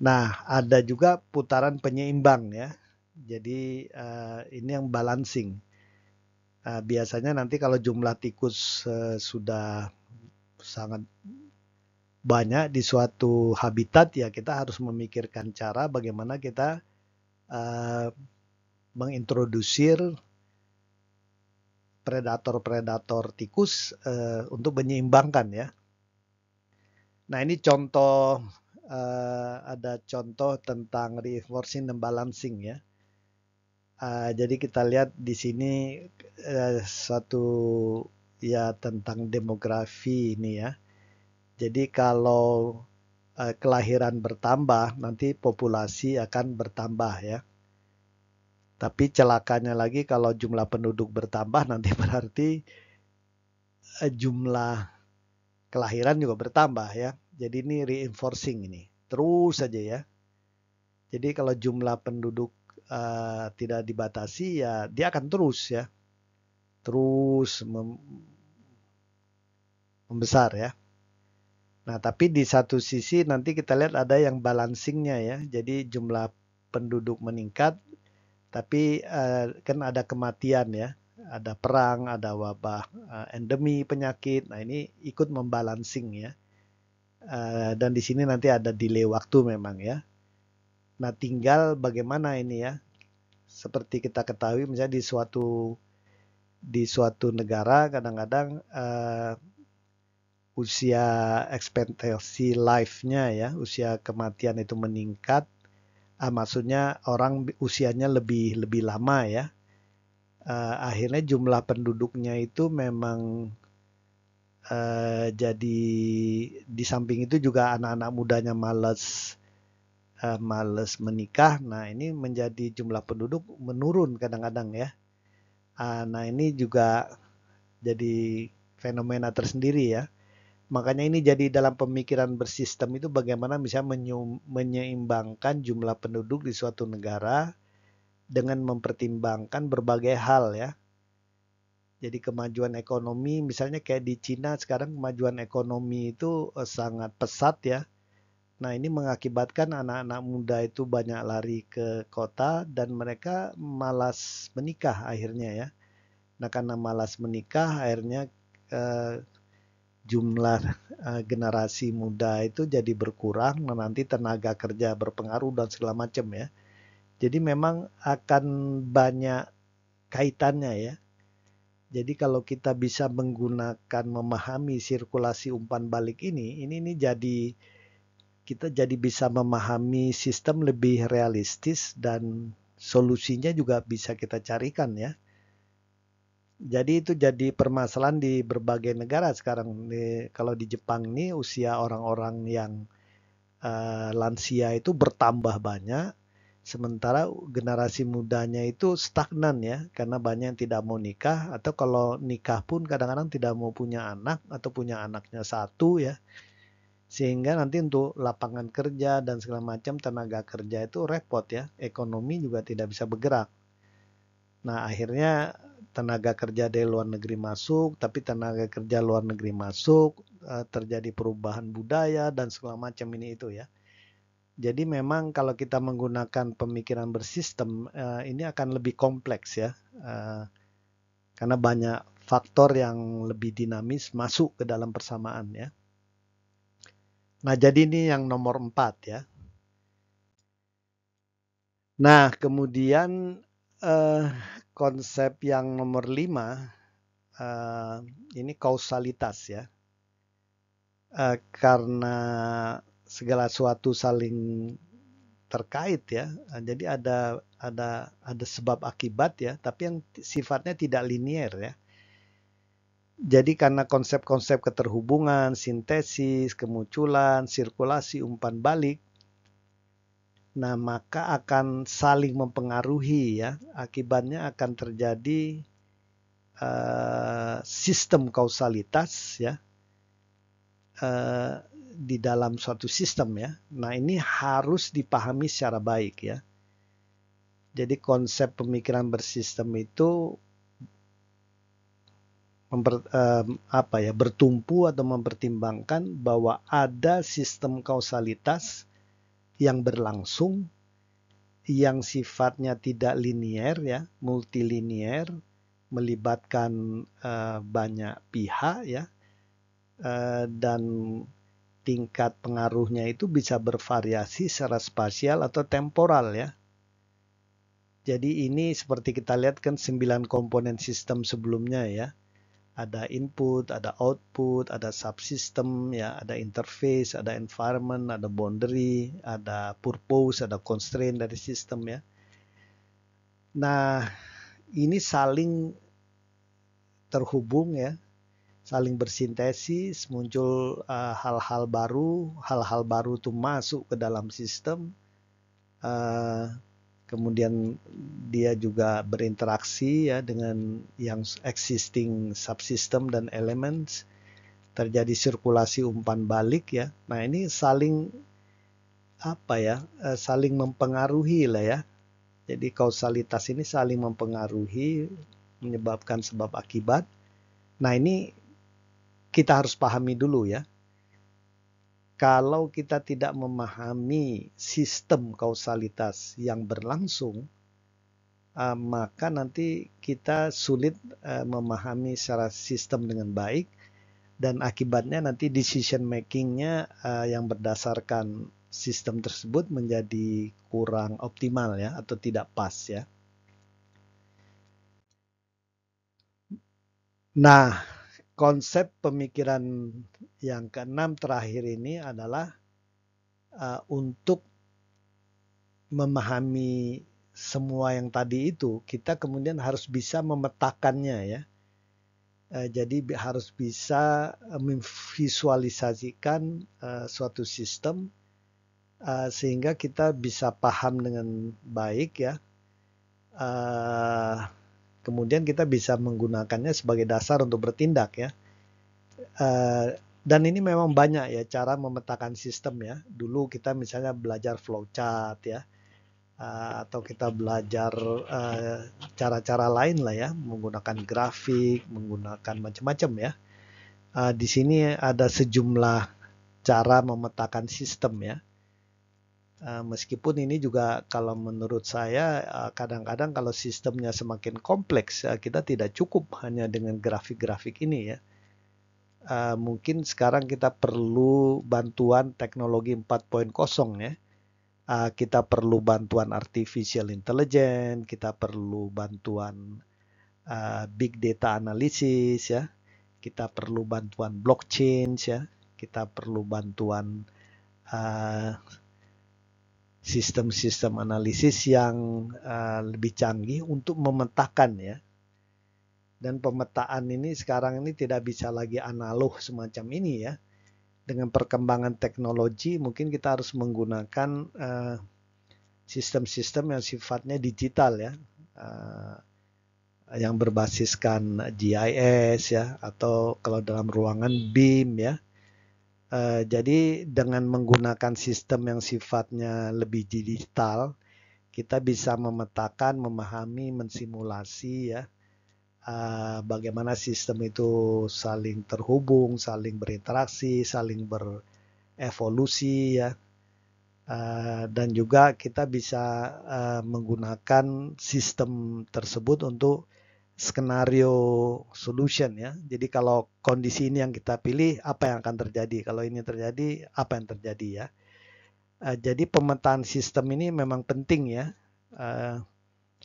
S1: Nah, ada juga putaran penyeimbang ya. Jadi ini yang balancing. Biasanya nanti kalau jumlah tikus sudah sangat banyak di suatu habitat ya kita harus memikirkan cara bagaimana kita uh, mengintrodusir predator-predator tikus untuk menyeimbangkan ya. Nah ini contoh ada contoh tentang reinforcing dan balancing ya. Jadi kita lihat di sini satu ya tentang demografi ini ya. Jadi kalau kelahiran bertambah, nanti populasi akan bertambah ya. Tapi celakanya lagi kalau jumlah penduduk bertambah nanti berarti jumlah kelahiran juga bertambah ya. Jadi ini reinforcing ini. Terus saja ya. Jadi kalau jumlah penduduk tidak dibatasi ya dia akan terus ya. Terus membesar ya. Nah, tapi di satu sisi nanti kita lihat ada yang balancingnya ya. Jadi jumlah penduduk meningkat, tapi kan ada kematian ya. Ada perang, ada wabah, endemi penyakit. Nah, ini ikut membalancing ya. Dan di sini nanti ada delay waktu memang ya. Nah, tinggal bagaimana ini ya. Seperti kita ketahui misalnya di suatu negara kadang-kadang usia ekspektasi life-nya ya, usia kematian itu meningkat. Maksudnya orang usianya lebih lebih lama ya. Akhirnya jumlah penduduknya itu memang jadi di samping itu juga anak-anak mudanya males menikah. Nah ini menjadi jumlah penduduk menurun kadang-kadang ya. Nah ini juga jadi fenomena tersendiri ya. Makanya ini jadi dalam pemikiran bersistem itu bagaimana misalnya menyeimbangkan jumlah penduduk di suatu negara dengan mempertimbangkan berbagai hal ya. Jadi kemajuan ekonomi misalnya kayak di Cina sekarang kemajuan ekonomi itu sangat pesat ya. Nah ini mengakibatkan anak-anak muda itu banyak lari ke kota dan mereka malas menikah akhirnya ya. Nah karena malas menikah akhirnya eh, jumlah generasi muda itu jadi berkurang, nah nanti tenaga kerja berpengaruh dan segala macam ya. Jadi memang akan banyak kaitannya ya. Jadi kalau kita bisa menggunakan memahami sirkulasi umpan balik ini jadi kita jadi bisa memahami sistem lebih realistis dan solusinya juga bisa kita carikan ya. Jadi itu jadi permasalahan di berbagai negara sekarang. Kalau di Jepang ini usia orang-orang yang lansia itu bertambah banyak, sementara generasi mudanya itu stagnan ya, karena banyak yang tidak mau nikah, atau kalau nikah pun kadang-kadang tidak mau punya anak, atau punya anaknya satu ya, sehingga nanti untuk lapangan kerja dan segala macam tenaga kerja itu repot ya, ekonomi juga tidak bisa bergerak. Nah, akhirnya tenaga kerja dari luar negeri masuk, tapi tenaga kerja luar negeri masuk, terjadi perubahan budaya dan segala macam ini itu ya. Jadi memang kalau kita menggunakan pemikiran bersistem, ini akan lebih kompleks ya, karena banyak faktor yang lebih dinamis masuk ke dalam persamaan ya. Nah, jadi ini yang nomor 4 ya. Nah, kemudian eh, konsep yang nomor 5 ini kausalitas ya. Karena segala sesuatu saling terkait ya. Jadi ada sebab akibat ya, tapi yang sifatnya tidak linier ya. Jadi karena konsep-konsep keterhubungan, sintesis, kemunculan, sirkulasi umpan balik, nah maka akan saling mempengaruhi ya. Akibatnya akan terjadi sistem kausalitas ya. di dalam suatu sistem ya. Nah, ini harus dipahami secara baik ya. Jadi konsep pemikiran bersistem itu bertumpu atau mempertimbangkan bahwa ada sistem kausalitas yang berlangsung yang sifatnya tidak linier ya, multilinier, melibatkan banyak pihak ya, dan tingkat pengaruhnya itu bisa bervariasi secara spasial atau temporal ya. Jadi ini seperti kita lihat kan 9 komponen sistem sebelumnya ya. Ada input, ada output, ada subsystem ya, ada interface, ada environment, ada boundary, ada purpose, ada constraint dari sistem ya. Nah, ini saling terhubung ya, saling bersintesis, muncul hal-hal baru itu masuk ke dalam sistem. Kemudian dia juga berinteraksi ya dengan yang existing subsystem dan elements, terjadi sirkulasi umpan balik ya. Nah, ini saling saling mempengaruhi lah ya. Jadi kausalitas ini saling mempengaruhi, menyebabkan sebab akibat. Nah, ini kita harus pahami dulu ya. Kalau kita tidak memahami sistem kausalitas yang berlangsung, maka nanti kita sulit memahami secara sistem dengan baik, dan akibatnya nanti decision makingnya yang berdasarkan sistem tersebut menjadi kurang optimal ya, atau tidak pas ya. Nah, konsep pemikiran yang keenam terakhir ini adalah untuk memahami semua yang tadi itu, kita kemudian harus bisa memetakannya ya. Jadi harus bisa memvisualisasikan suatu sistem sehingga kita bisa paham dengan baik ya. Kemudian kita bisa menggunakannya sebagai dasar untuk bertindak ya. Dan ini memang banyak ya cara memetakan sistem ya. Dulu kita misalnya belajar flowchart ya, atau kita belajar cara-cara lain lah ya, menggunakan grafik, menggunakan macam-macam ya. Di sini ada sejumlah cara memetakan sistem ya. Meskipun ini juga kalau menurut saya kadang-kadang kalau sistemnya semakin kompleks, kita tidak cukup hanya dengan grafik-grafik ini ya. Mungkin sekarang kita perlu bantuan teknologi 4.0 ya. Kita perlu bantuan artificial intelligence, kita perlu bantuan big data analysis ya, kita perlu bantuan blockchain ya, kita perlu bantuan sistem-sistem analisis yang lebih canggih untuk memetakan ya. Dan pemetaan ini sekarang ini tidak bisa lagi analog semacam ini ya. Dengan perkembangan teknologi mungkin kita harus menggunakan sistem-sistem yang sifatnya digital ya, yang berbasiskan GIS ya, atau kalau dalam ruangan BIM ya. Jadi dengan menggunakan sistem yang sifatnya lebih digital, kita bisa memetakan, memahami, mensimulasi ya, bagaimana sistem itu saling terhubung, saling berinteraksi, saling berevolusi ya. Dan juga kita bisa menggunakan sistem tersebut untuk skenario solution ya. Jadi kalau kondisi ini yang kita pilih, apa yang akan terjadi? Kalau ini terjadi, apa yang terjadi ya? Jadi pemetaan sistem ini memang penting ya.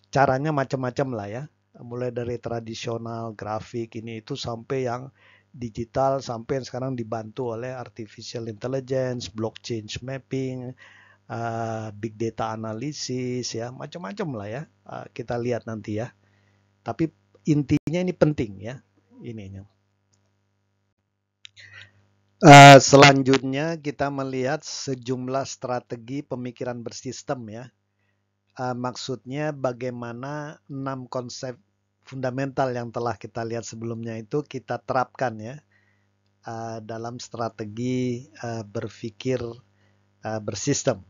S1: Caranya macam-macam lah ya. Mulai dari tradisional grafik ini itu sampai yang digital, sampai yang sekarang dibantu oleh artificial intelligence, blockchain mapping, big data analysis ya, macam-macam lah ya. Kita lihat nanti ya. Tapi intinya ini penting ya, ininya. Selanjutnya kita melihat sejumlah strategi pemikiran bersistem ya. Maksudnya bagaimana 6 konsep fundamental yang telah kita lihat sebelumnya itu kita terapkan ya dalam strategi berpikir bersistem.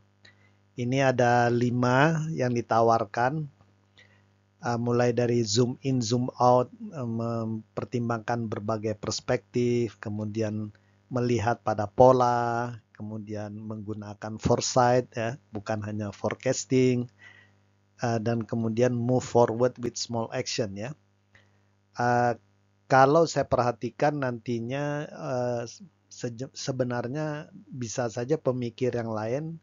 S1: Ini ada 5 yang ditawarkan, mulai dari zoom in, zoom out, mempertimbangkan berbagai perspektif, kemudian melihat pada pola, kemudian menggunakan foresight, ya, bukan hanya forecasting, dan kemudian move forward with small action, ya. Kalau saya perhatikan nantinya sebenarnya bisa saja pemikir yang lain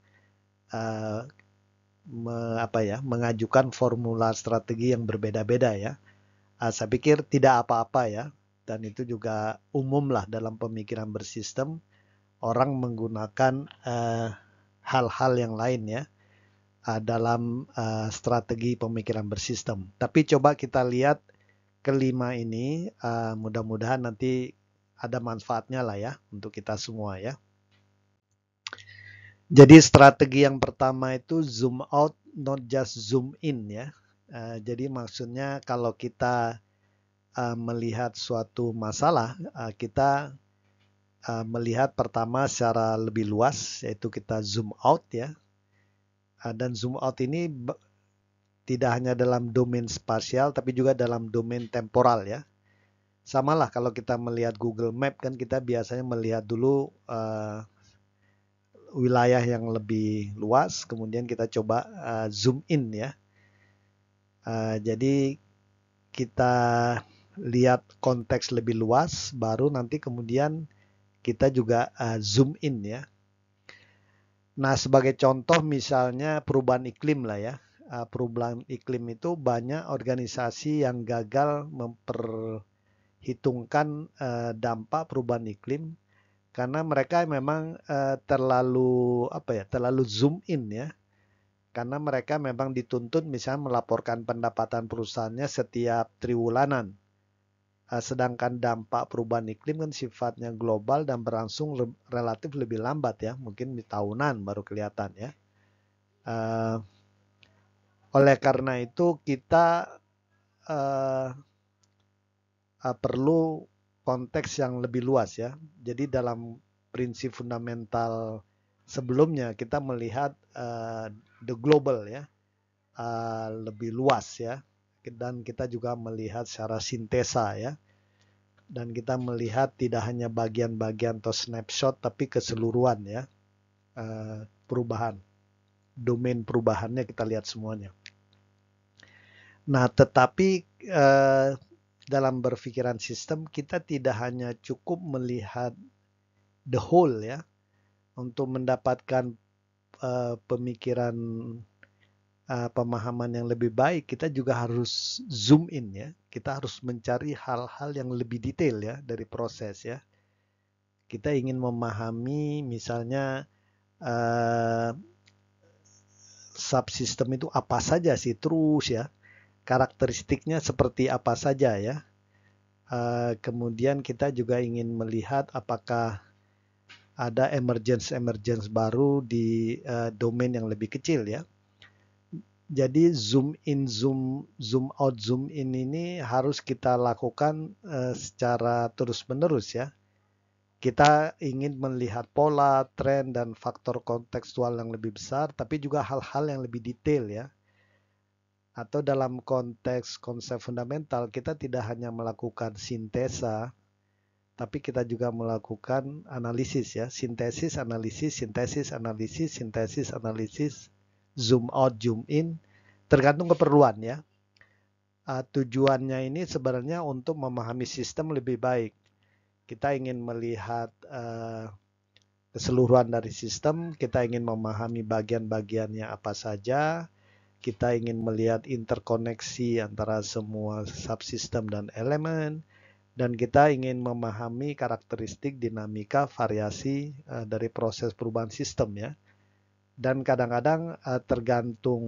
S1: mengajukan formula strategi yang berbeda-beda, ya. Saya pikir tidak apa-apa, ya, dan itu juga umum lah dalam pemikiran bersistem, orang menggunakan hal-hal yang lain, ya, dalam strategi pemikiran bersistem. Tapi coba kita lihat kelima ini, mudah-mudahan nanti ada manfaatnya lah, ya, untuk kita semua, ya. Jadi strategi yang pertama itu zoom out, not just zoom in, ya. Jadi maksudnya kalau kita melihat suatu masalah, kita melihat pertama secara lebih luas, yaitu kita zoom out, ya. Dan zoom out ini tidak hanya dalam domain spasial, tapi juga dalam domain temporal, ya. Sama lah kalau kita melihat Google Map, kan kita biasanya melihat dulu wilayah yang lebih luas, kemudian kita coba zoom in, ya. Jadi kita lihat konteks lebih luas, baru nanti kemudian kita juga zoom in, ya. Nah, sebagai contoh misalnya perubahan iklim lah, ya. Perubahan iklim itu banyak organisasi yang gagal memperhitungkan dampak perubahan iklim karena mereka memang terlalu zoom in, ya. Karena mereka memang dituntut misalnya melaporkan pendapatan perusahaannya setiap triwulanan. Sedangkan dampak perubahan iklim kan sifatnya global dan berlangsung relatif lebih lambat, ya. Mungkin di tahunan baru kelihatan, ya. Oleh karena itu kita perlu konteks yang lebih luas, ya. Jadi dalam prinsip fundamental sebelumnya kita melihat the global, ya, lebih luas, ya. Dan kita juga melihat secara sintesa, ya. Dan kita melihat tidak hanya bagian-bagian atau snapshot, tapi keseluruhan, ya, perubahan. Domain perubahannya kita lihat semuanya. Nah, tetapi dalam berpikiran sistem kita tidak hanya cukup melihat the whole, ya. Untuk mendapatkan pemikiran pemahaman yang lebih baik, kita juga harus zoom in, ya. Kita harus mencari hal-hal yang lebih detail, ya, dari proses, ya. Kita ingin memahami misalnya subsistem itu apa saja sih terus, ya. Karakteristiknya seperti apa saja, ya. Kemudian kita juga ingin melihat apakah ada emergence baru di domain yang lebih kecil, ya. Jadi zoom in, zoom out, zoom in ini harus kita lakukan secara terus-menerus, ya. Kita ingin melihat pola, tren, dan faktor kontekstual yang lebih besar, tapi juga hal-hal yang lebih detail, ya. Atau dalam konteks konsep fundamental, kita tidak hanya melakukan sintesa, tapi kita juga melakukan analisis, ya. Sintesis, analisis, sintesis, analisis, sintesis, analisis, zoom out, zoom in, tergantung keperluan, ya. Tujuannya ini sebenarnya untuk memahami sistem lebih baik. Kita ingin melihat keseluruhan dari sistem, kita ingin memahami bagian-bagiannya apa saja, kita ingin melihat interkoneksi antara semua subsistem dan elemen, dan kita ingin memahami karakteristik dinamika variasi dari proses perubahan sistem, ya. Dan kadang-kadang tergantung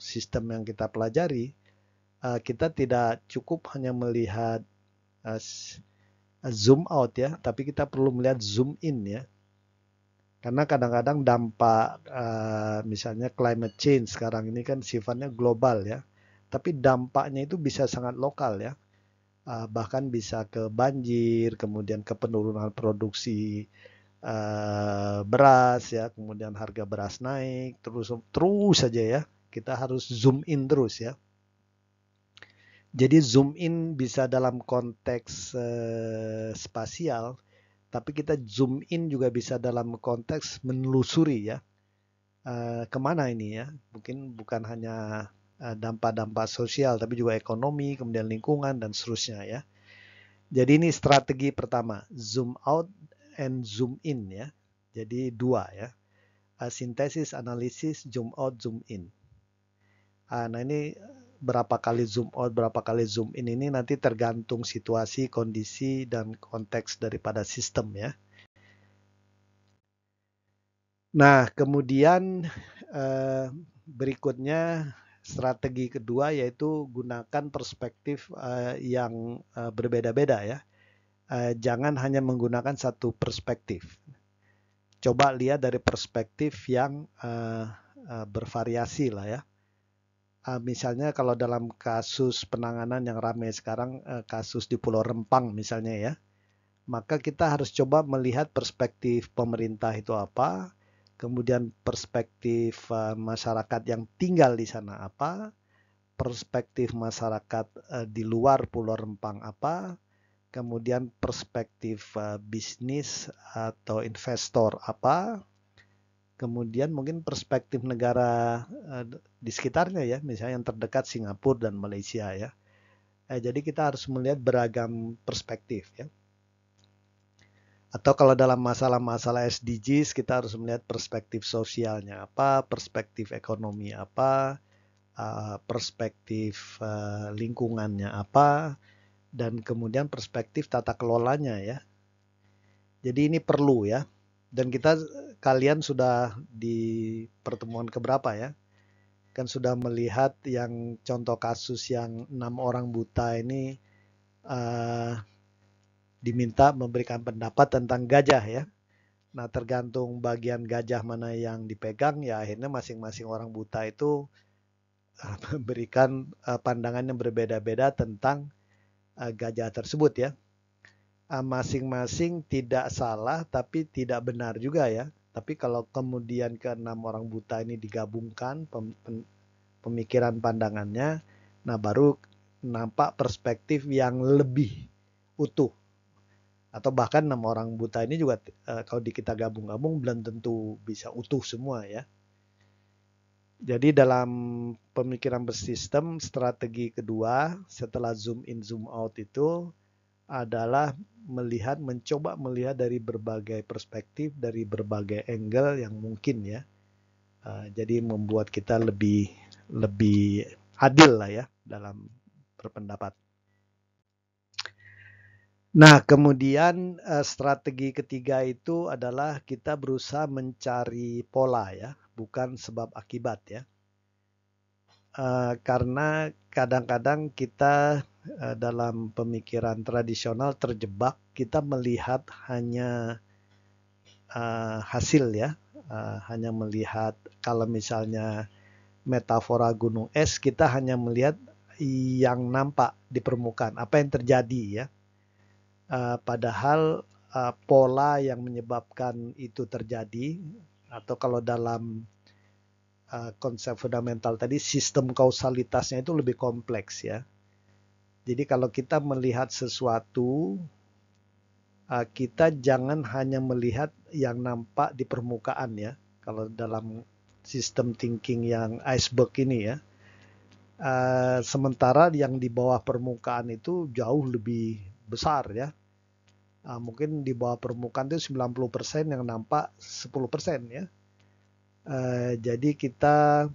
S1: sistem yang kita pelajari, kita tidak cukup hanya melihat zoom out, ya, tapi kita perlu melihat zoom in, ya. Karena kadang-kadang dampak misalnya climate change sekarang ini kan sifatnya global, ya. Tapi dampaknya itu bisa sangat lokal, ya. bahkan bisa ke banjir, kemudian ke penurunan produksi beras ya, kemudian harga beras naik, terus saja ya. Kita harus zoom in terus ya. Jadi zoom in bisa dalam konteks spasial, tapi kita zoom in juga bisa dalam konteks menelusuri ya. Kemana ini ya? Mungkin bukan hanya dampak-dampak sosial, tapi juga ekonomi, kemudian lingkungan, dan seterusnya ya. Jadi ini strategi pertama, zoom out and zoom in ya. Jadi dua ya, sintesis, analisis, zoom out, zoom in. Nah ini berapa kali zoom out, berapa kali zoom in ini nanti tergantung situasi, kondisi, dan konteks daripada sistem ya. Nah, kemudian berikutnya strategi kedua yaitu gunakan perspektif yang berbeda-beda ya. Jangan hanya menggunakan satu perspektif. Coba lihat dari perspektif yang bervariasi lah ya. Misalnya kalau dalam kasus penanganan yang ramai sekarang, kasus di Pulau Rempang misalnya ya, maka kita harus coba melihat perspektif pemerintah itu apa, kemudian perspektif masyarakat yang tinggal di sana apa, perspektif masyarakat di luar Pulau Rempang apa, kemudian perspektif bisnis atau investor apa, kemudian mungkin perspektif negara di sekitarnya ya, misalnya yang terdekat Singapura dan Malaysia ya. Jadi kita harus melihat beragam perspektif ya. Atau kalau dalam masalah-masalah SDGs kita harus melihat perspektif sosialnya apa, perspektif ekonomi apa, perspektif lingkungannya apa, dan kemudian perspektif tata kelolanya ya. Jadi ini perlu ya. Dan kalian sudah di pertemuan keberapa ya? Kan sudah melihat yang contoh kasus yang 6 orang buta ini diminta memberikan pendapat tentang gajah ya. Nah, tergantung bagian gajah mana yang dipegang, ya akhirnya masing-masing orang buta itu memberikan pandangan yang berbeda-beda tentang gajah tersebut ya. Masing-masing tidak salah, tapi tidak benar juga ya. Tapi kalau kemudian ke-6 orang buta ini digabungkan pemikiran pandangannya, nah baru nampak perspektif yang lebih utuh. Atau bahkan 6 orang buta ini juga kalau kita gabung-gabung belum tentu bisa utuh semua ya. Jadi dalam pemikiran bersistem, strategi kedua setelah zoom in zoom out itu adalah mencoba melihat dari berbagai perspektif, dari berbagai angle yang mungkin ya. Jadi membuat kita lebih adil lah ya dalam berpendapat. Nah, kemudian strategi ketiga itu adalah kita berusaha mencari pola ya, bukan sebab akibat ya. Karena kadang-kadang kita dalam pemikiran tradisional terjebak, kita melihat hanya hasil ya, hanya melihat kalau misalnya metafora gunung es, kita hanya melihat yang nampak di permukaan, apa yang terjadi ya. Padahal pola yang menyebabkan itu terjadi, atau kalau dalam konsep fundamental tadi, sistem kausalitasnya itu lebih kompleks ya. Jadi kalau kita melihat sesuatu, kita jangan hanya melihat yang nampak di permukaan ya. Kalau dalam sistem thinking yang iceberg ini ya. Sementara yang di bawah permukaan itu jauh lebih besar ya. Mungkin di bawah permukaan itu 90% yang nampak 10% ya. Jadi kita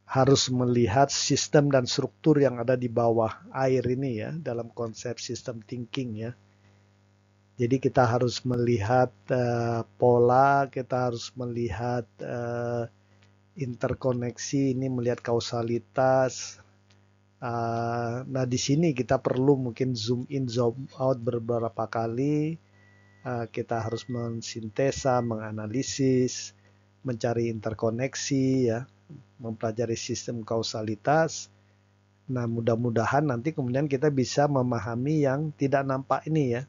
S1: harus melihat sistem dan struktur yang ada di bawah air ini ya, dalam konsep sistem thinking ya. Jadi kita harus melihat pola, kita harus melihat interkoneksi, ini melihat kausalitas. Nah di sini kita perlu mungkin zoom in, zoom out beberapa kali. Kita harus mensintesa, menganalisis, mencari interkoneksi ya, mempelajari sistem kausalitas, Nah, mudah-mudahan nanti kemudian kita bisa memahami yang tidak nampak ini ya.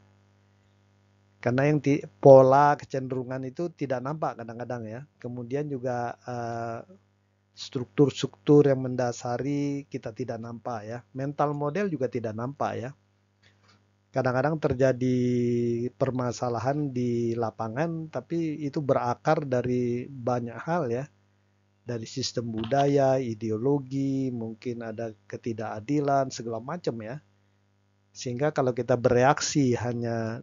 S1: Karena yang pola kecenderungan itu tidak nampak kadang-kadang ya. Kemudian juga struktur-struktur yang mendasari kita tidak nampak ya. Mental model juga tidak nampak ya. Kadang-kadang terjadi permasalahan di lapangan, tapi itu berakar dari banyak hal ya. Dari sistem budaya, ideologi, mungkin ada ketidakadilan, segala macam ya. Sehingga kalau kita bereaksi hanya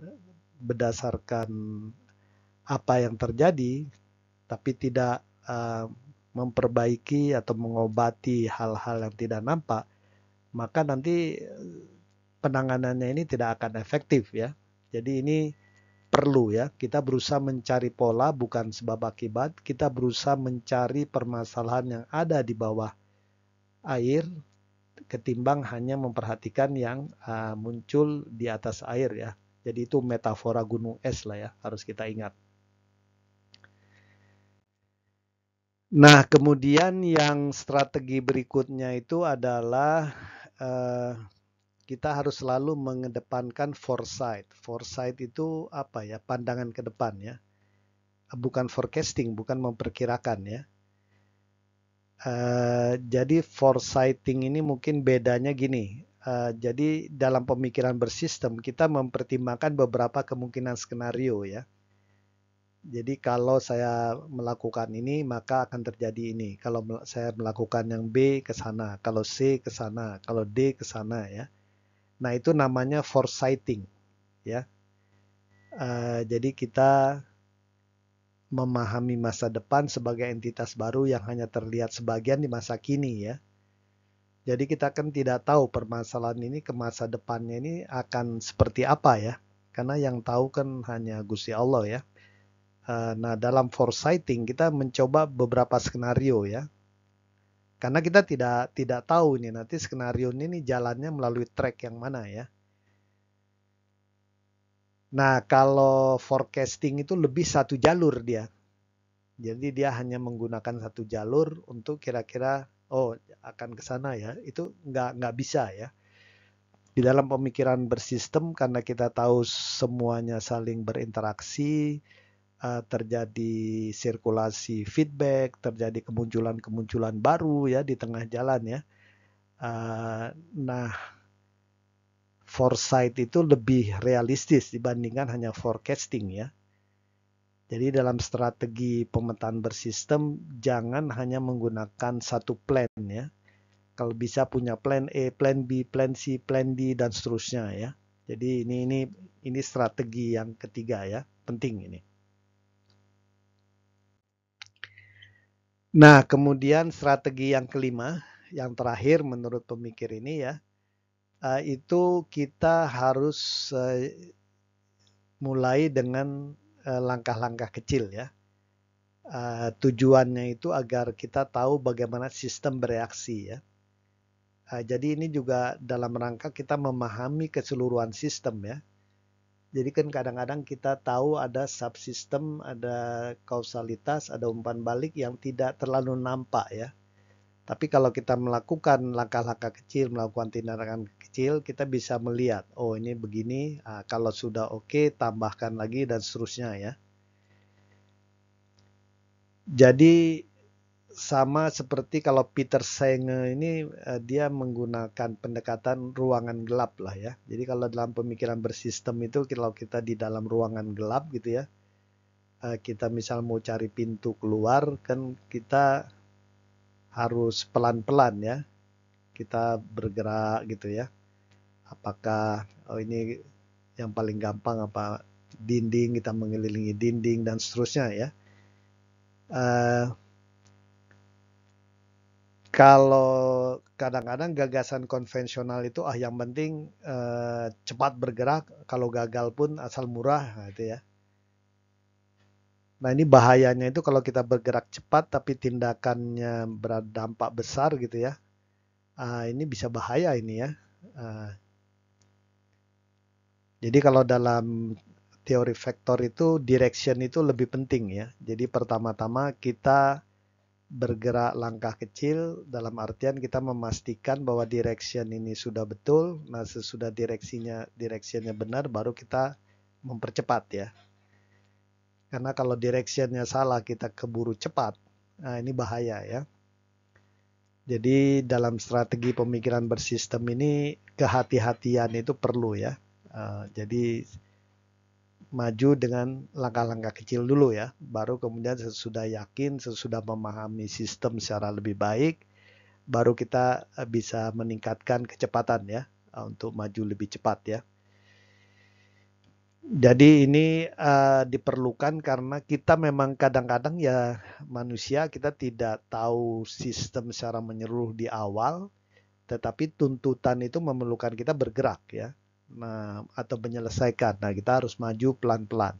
S1: berdasarkan apa yang terjadi, tapi tidak memperbaiki atau mengobati hal-hal yang tidak nampak, maka nanti penanganannya ini tidak akan efektif ya. Jadi ini perlu ya, kita berusaha mencari pola bukan sebab akibat, kita berusaha mencari permasalahan yang ada di bawah air ketimbang hanya memperhatikan yang muncul di atas air ya. Jadi itu metafora gunung es lah ya, harus kita ingat. Nah, kemudian yang strategi berikutnya itu adalah kita harus selalu mengedepankan foresight. Foresight itu apa ya? Pandangan ke depan ya. Bukan forecasting, bukan memperkirakan ya. Jadi foresighting ini mungkin bedanya gini. Jadi dalam pemikiran bersistem kita mempertimbangkan beberapa kemungkinan skenario ya. Jadi kalau saya melakukan ini maka akan terjadi ini. Kalau saya melakukan yang B ke sana, kalau C ke sana, kalau D ke sana ya. Nah itu namanya foresighting ya. Jadi kita memahami masa depan sebagai entitas baru yang hanya terlihat sebagian di masa kini ya. Jadi kita kan tidak tahu permasalahan ini ke masa depannya ini akan seperti apa ya. Karena yang tahu kan hanya Gusti Allah ya. Nah dalam foresighting kita mencoba beberapa skenario ya. Karena kita tidak tahu ini nanti skenario ini jalannya melalui track yang mana ya. Nah kalau forecasting itu lebih satu jalur dia. Jadi dia hanya menggunakan satu jalur untuk kira-kira akan ke sana ya. Itu nggak bisa ya. Di dalam pemikiran bersistem karena kita tahu semuanya saling berinteraksi, terjadi sirkulasi feedback, terjadi kemunculan-kemunculan baru ya di tengah jalan ya. Nah, foresight itu lebih realistis dibandingkan hanya forecasting ya. Jadi dalam strategi pemetaan bersistem jangan hanya menggunakan satu plan ya. Kalau bisa punya plan A, plan B, plan C, plan D dan seterusnya ya. Jadi ini strategi yang ketiga ya, penting ini. Nah, kemudian strategi yang kelima, yang terakhir menurut pemikir ini ya, itu kita harus mulai dengan langkah-langkah kecil ya. Tujuannya itu agar kita tahu bagaimana sistem bereaksi ya. Jadi ini juga dalam rangka kita memahami keseluruhan sistem ya. Jadi kan kadang-kadang kita tahu ada subsistem, ada kausalitas, ada umpan balik yang tidak terlalu nampak ya. Tapi kalau kita melakukan langkah-langkah kecil, melakukan tindakan kecil, kita bisa melihat, oh ini begini, kalau sudah oke, tambahkan lagi dan seterusnya ya. Jadi sama seperti kalau Peter Senge ini dia menggunakan pendekatan ruangan gelap lah ya. Jadi kalau dalam pemikiran bersistem itu kalau kita di dalam ruangan gelap gitu ya, kita misal mau cari pintu keluar kan kita harus pelan-pelan ya. Kita bergerak gitu ya. Apakah ini yang paling gampang apa dinding, kita mengelilingi dinding dan seterusnya ya. Kalau kadang-kadang gagasan konvensional itu yang penting cepat bergerak, kalau gagal pun asal murah gitu ya. Nah ini bahayanya itu kalau kita bergerak cepat tapi tindakannya berdampak besar gitu ya. Ini bisa bahaya ini ya. Jadi kalau dalam teori vektor itu direction itu lebih penting ya. Jadi pertama-tama kita bergerak langkah kecil dalam artian kita memastikan bahwa direction ini sudah betul. Nah, sesudah directionnya benar baru kita mempercepat ya. Karena kalau directionnya salah kita keburu cepat, nah ini bahaya ya. Jadi dalam strategi pemikiran bersistem ini kehati-hatian itu perlu ya. Jadi maju dengan langkah-langkah kecil dulu ya. Baru kemudian sesudah yakin, sesudah memahami sistem secara lebih baik, baru kita bisa meningkatkan kecepatan ya untuk maju lebih cepat ya. Jadi ini diperlukan karena kita memang kadang-kadang ya manusia kita tidak tahu sistem secara menyeluruh di awal, tetapi tuntutan itu memerlukan kita bergerak ya. Nah, atau menyelesaikan. Nah, kita harus maju pelan-pelan.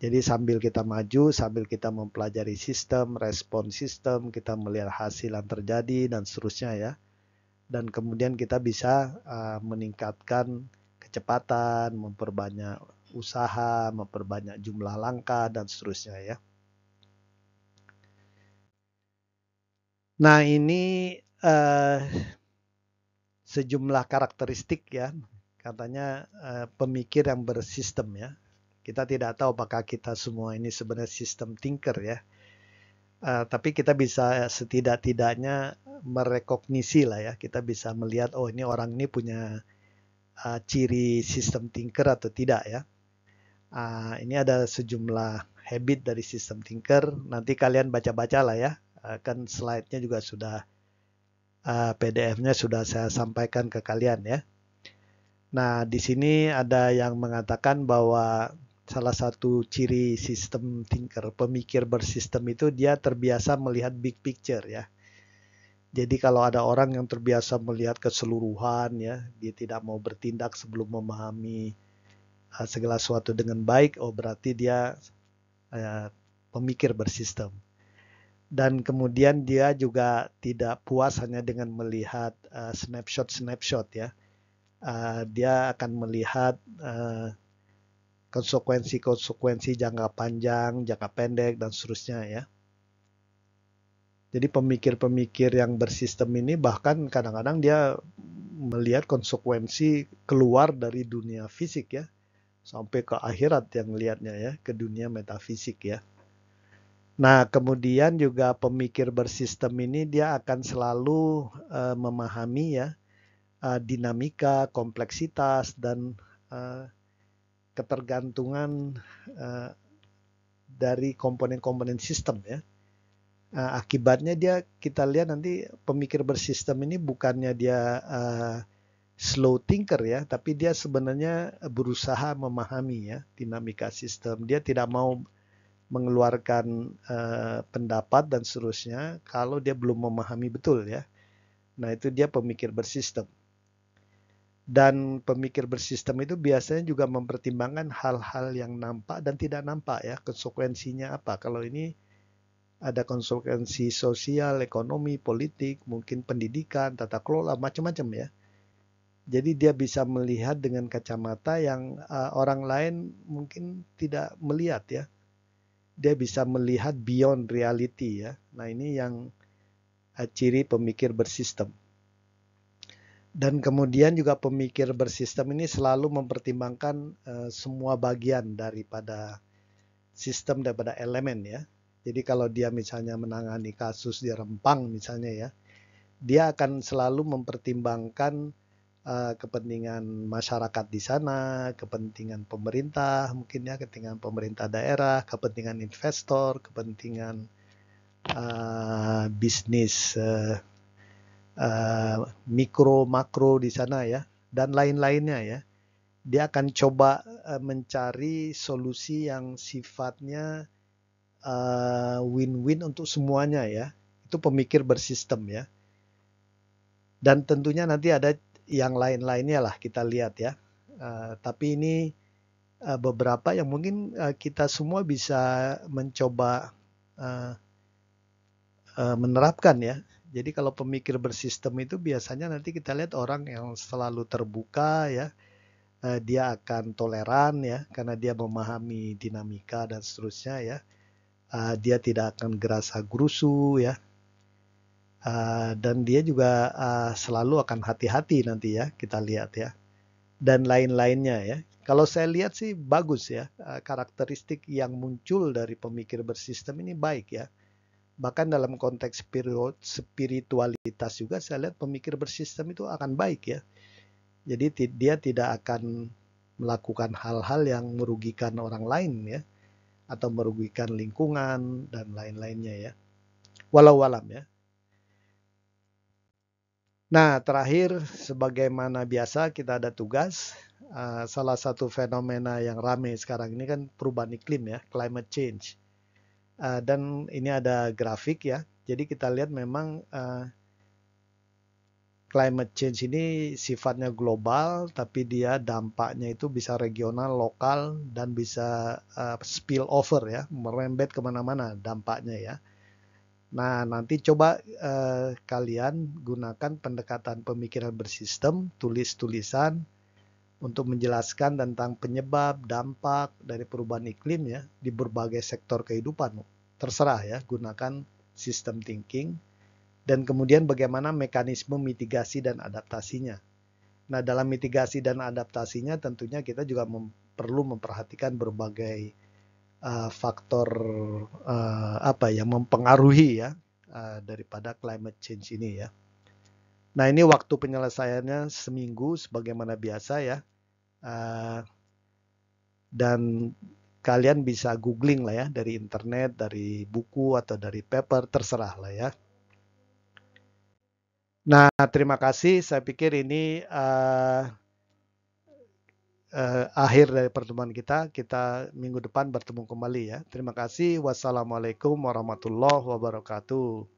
S1: Jadi sambil kita maju, sambil kita mempelajari sistem, respon sistem, kita melihat hasil yang terjadi dan seterusnya ya. Dan kemudian kita bisa meningkatkan kecepatan, memperbanyak usaha, memperbanyak jumlah langkah dan seterusnya ya. Nah, ini sejumlah karakteristik ya, katanya pemikir yang bersistem ya. Kita tidak tahu apakah kita semua ini sebenarnya sistem thinker ya. Tapi kita bisa setidak-tidaknya merekognisi lah ya. Kita bisa melihat, oh ini orang ini punya ciri sistem thinker atau tidak ya. Ini ada sejumlah habit dari sistem thinker. Nanti kalian baca-baca lah ya. Kan slide-nya juga sudah, PDF-nya sudah saya sampaikan ke kalian ya. Nah, di sini ada yang mengatakan bahwa salah satu ciri sistem thinker, pemikir bersistem itu dia terbiasa melihat big picture ya. Jadi kalau ada orang yang terbiasa melihat keseluruhan ya, dia tidak mau bertindak sebelum memahami segala sesuatu dengan baik, oh berarti dia pemikir bersistem. Dan kemudian dia juga tidak puas hanya dengan melihat snapshot ya. Dia akan melihat konsekuensi jangka panjang, jangka pendek, dan seterusnya ya. Jadi pemikir-pemikir yang bersistem ini bahkan kadang-kadang dia melihat konsekuensi keluar dari dunia fisik ya, sampai ke akhirat yang melihatnya ya, ke dunia metafisik ya. Nah, kemudian juga pemikir bersistem ini dia akan selalu memahami ya dinamika, kompleksitas, dan ketergantungan dari komponen-komponen sistem ya. Akibatnya kita lihat nanti pemikir bersistem ini bukannya dia slow thinker ya, tapi dia sebenarnya berusaha memahami ya dinamika sistem. Dia tidak mau mengeluarkan pendapat dan seterusnya kalau dia belum memahami betul ya. Nah, itu dia pemikir bersistem. Dan pemikir bersistem itu biasanya juga mempertimbangkan hal-hal yang nampak dan tidak nampak ya, konsekuensinya apa. Kalau ini ada konsekuensi sosial, ekonomi, politik, mungkin pendidikan, tata kelola, macam-macam ya. Jadi dia bisa melihat dengan kacamata yang orang lain mungkin tidak melihat ya. Dia bisa melihat beyond reality ya. Nah, ini yang ciri pemikir bersistem. Dan kemudian juga pemikir bersistem ini selalu mempertimbangkan semua bagian daripada sistem, daripada elemen ya. Jadi kalau dia misalnya menangani kasus di Rempang misalnya ya, dia akan selalu mempertimbangkan kepentingan masyarakat di sana, kepentingan pemerintah mungkin ya, kepentingan pemerintah daerah, kepentingan investor, kepentingan bisnis mikro, makro di sana ya, dan lain-lainnya ya. Dia akan coba mencari solusi yang sifatnya win-win untuk semuanya ya. Itu pemikir bersistem ya. Dan tentunya nanti ada yang lain-lainnya lah kita lihat ya. Tapi ini beberapa yang mungkin kita semua bisa mencoba menerapkan ya. Jadi kalau pemikir bersistem itu biasanya nanti kita lihat orang yang selalu terbuka ya. Dia akan toleran ya, karena dia memahami dinamika dan seterusnya ya. Dia tidak akan gerasa gerusu ya. Dan dia juga selalu akan hati-hati nanti ya, kita lihat ya. Dan lain-lainnya ya. Kalau saya lihat sih bagus ya, karakteristik yang muncul dari pemikir bersistem ini baik ya. Bahkan dalam konteks spiritualitas juga saya lihat pemikir bersistem itu akan baik ya. Jadi dia tidak akan melakukan hal-hal yang merugikan orang lain ya, atau merugikan lingkungan dan lain-lainnya ya. Walau alam ya. Nah, terakhir, sebagaimana biasa kita ada tugas. Salah satu fenomena yang ramai sekarang ini kan perubahan iklim ya, climate change. Dan ini ada grafik ya. Jadi kita lihat memang climate change ini sifatnya global, tapi dia dampaknya itu bisa regional, lokal, dan bisa spill over ya, merembet kemana-mana dampaknya ya. Nah, nanti coba kalian gunakan pendekatan pemikiran bersistem, tulis-tulisan untuk menjelaskan tentang penyebab, dampak dari perubahan iklim ya di berbagai sektor kehidupan. Terserah ya, gunakan sistem thinking dan kemudian bagaimana mekanisme mitigasi dan adaptasinya. Nah, dalam mitigasi dan adaptasinya tentunya kita juga perlu memperhatikan berbagai faktor yang mempengaruhi ya daripada climate change ini ya. Nah, ini waktu penyelesaiannya seminggu sebagaimana biasa ya. Dan kalian bisa googling lah ya dari internet, dari buku atau dari paper, terserah lah ya. Nah, terima kasih. Saya pikir ini akhir dari pertemuan kita. Kita minggu depan bertemu kembali ya. Terima kasih. Wassalamualaikum warahmatullahi wabarakatuh.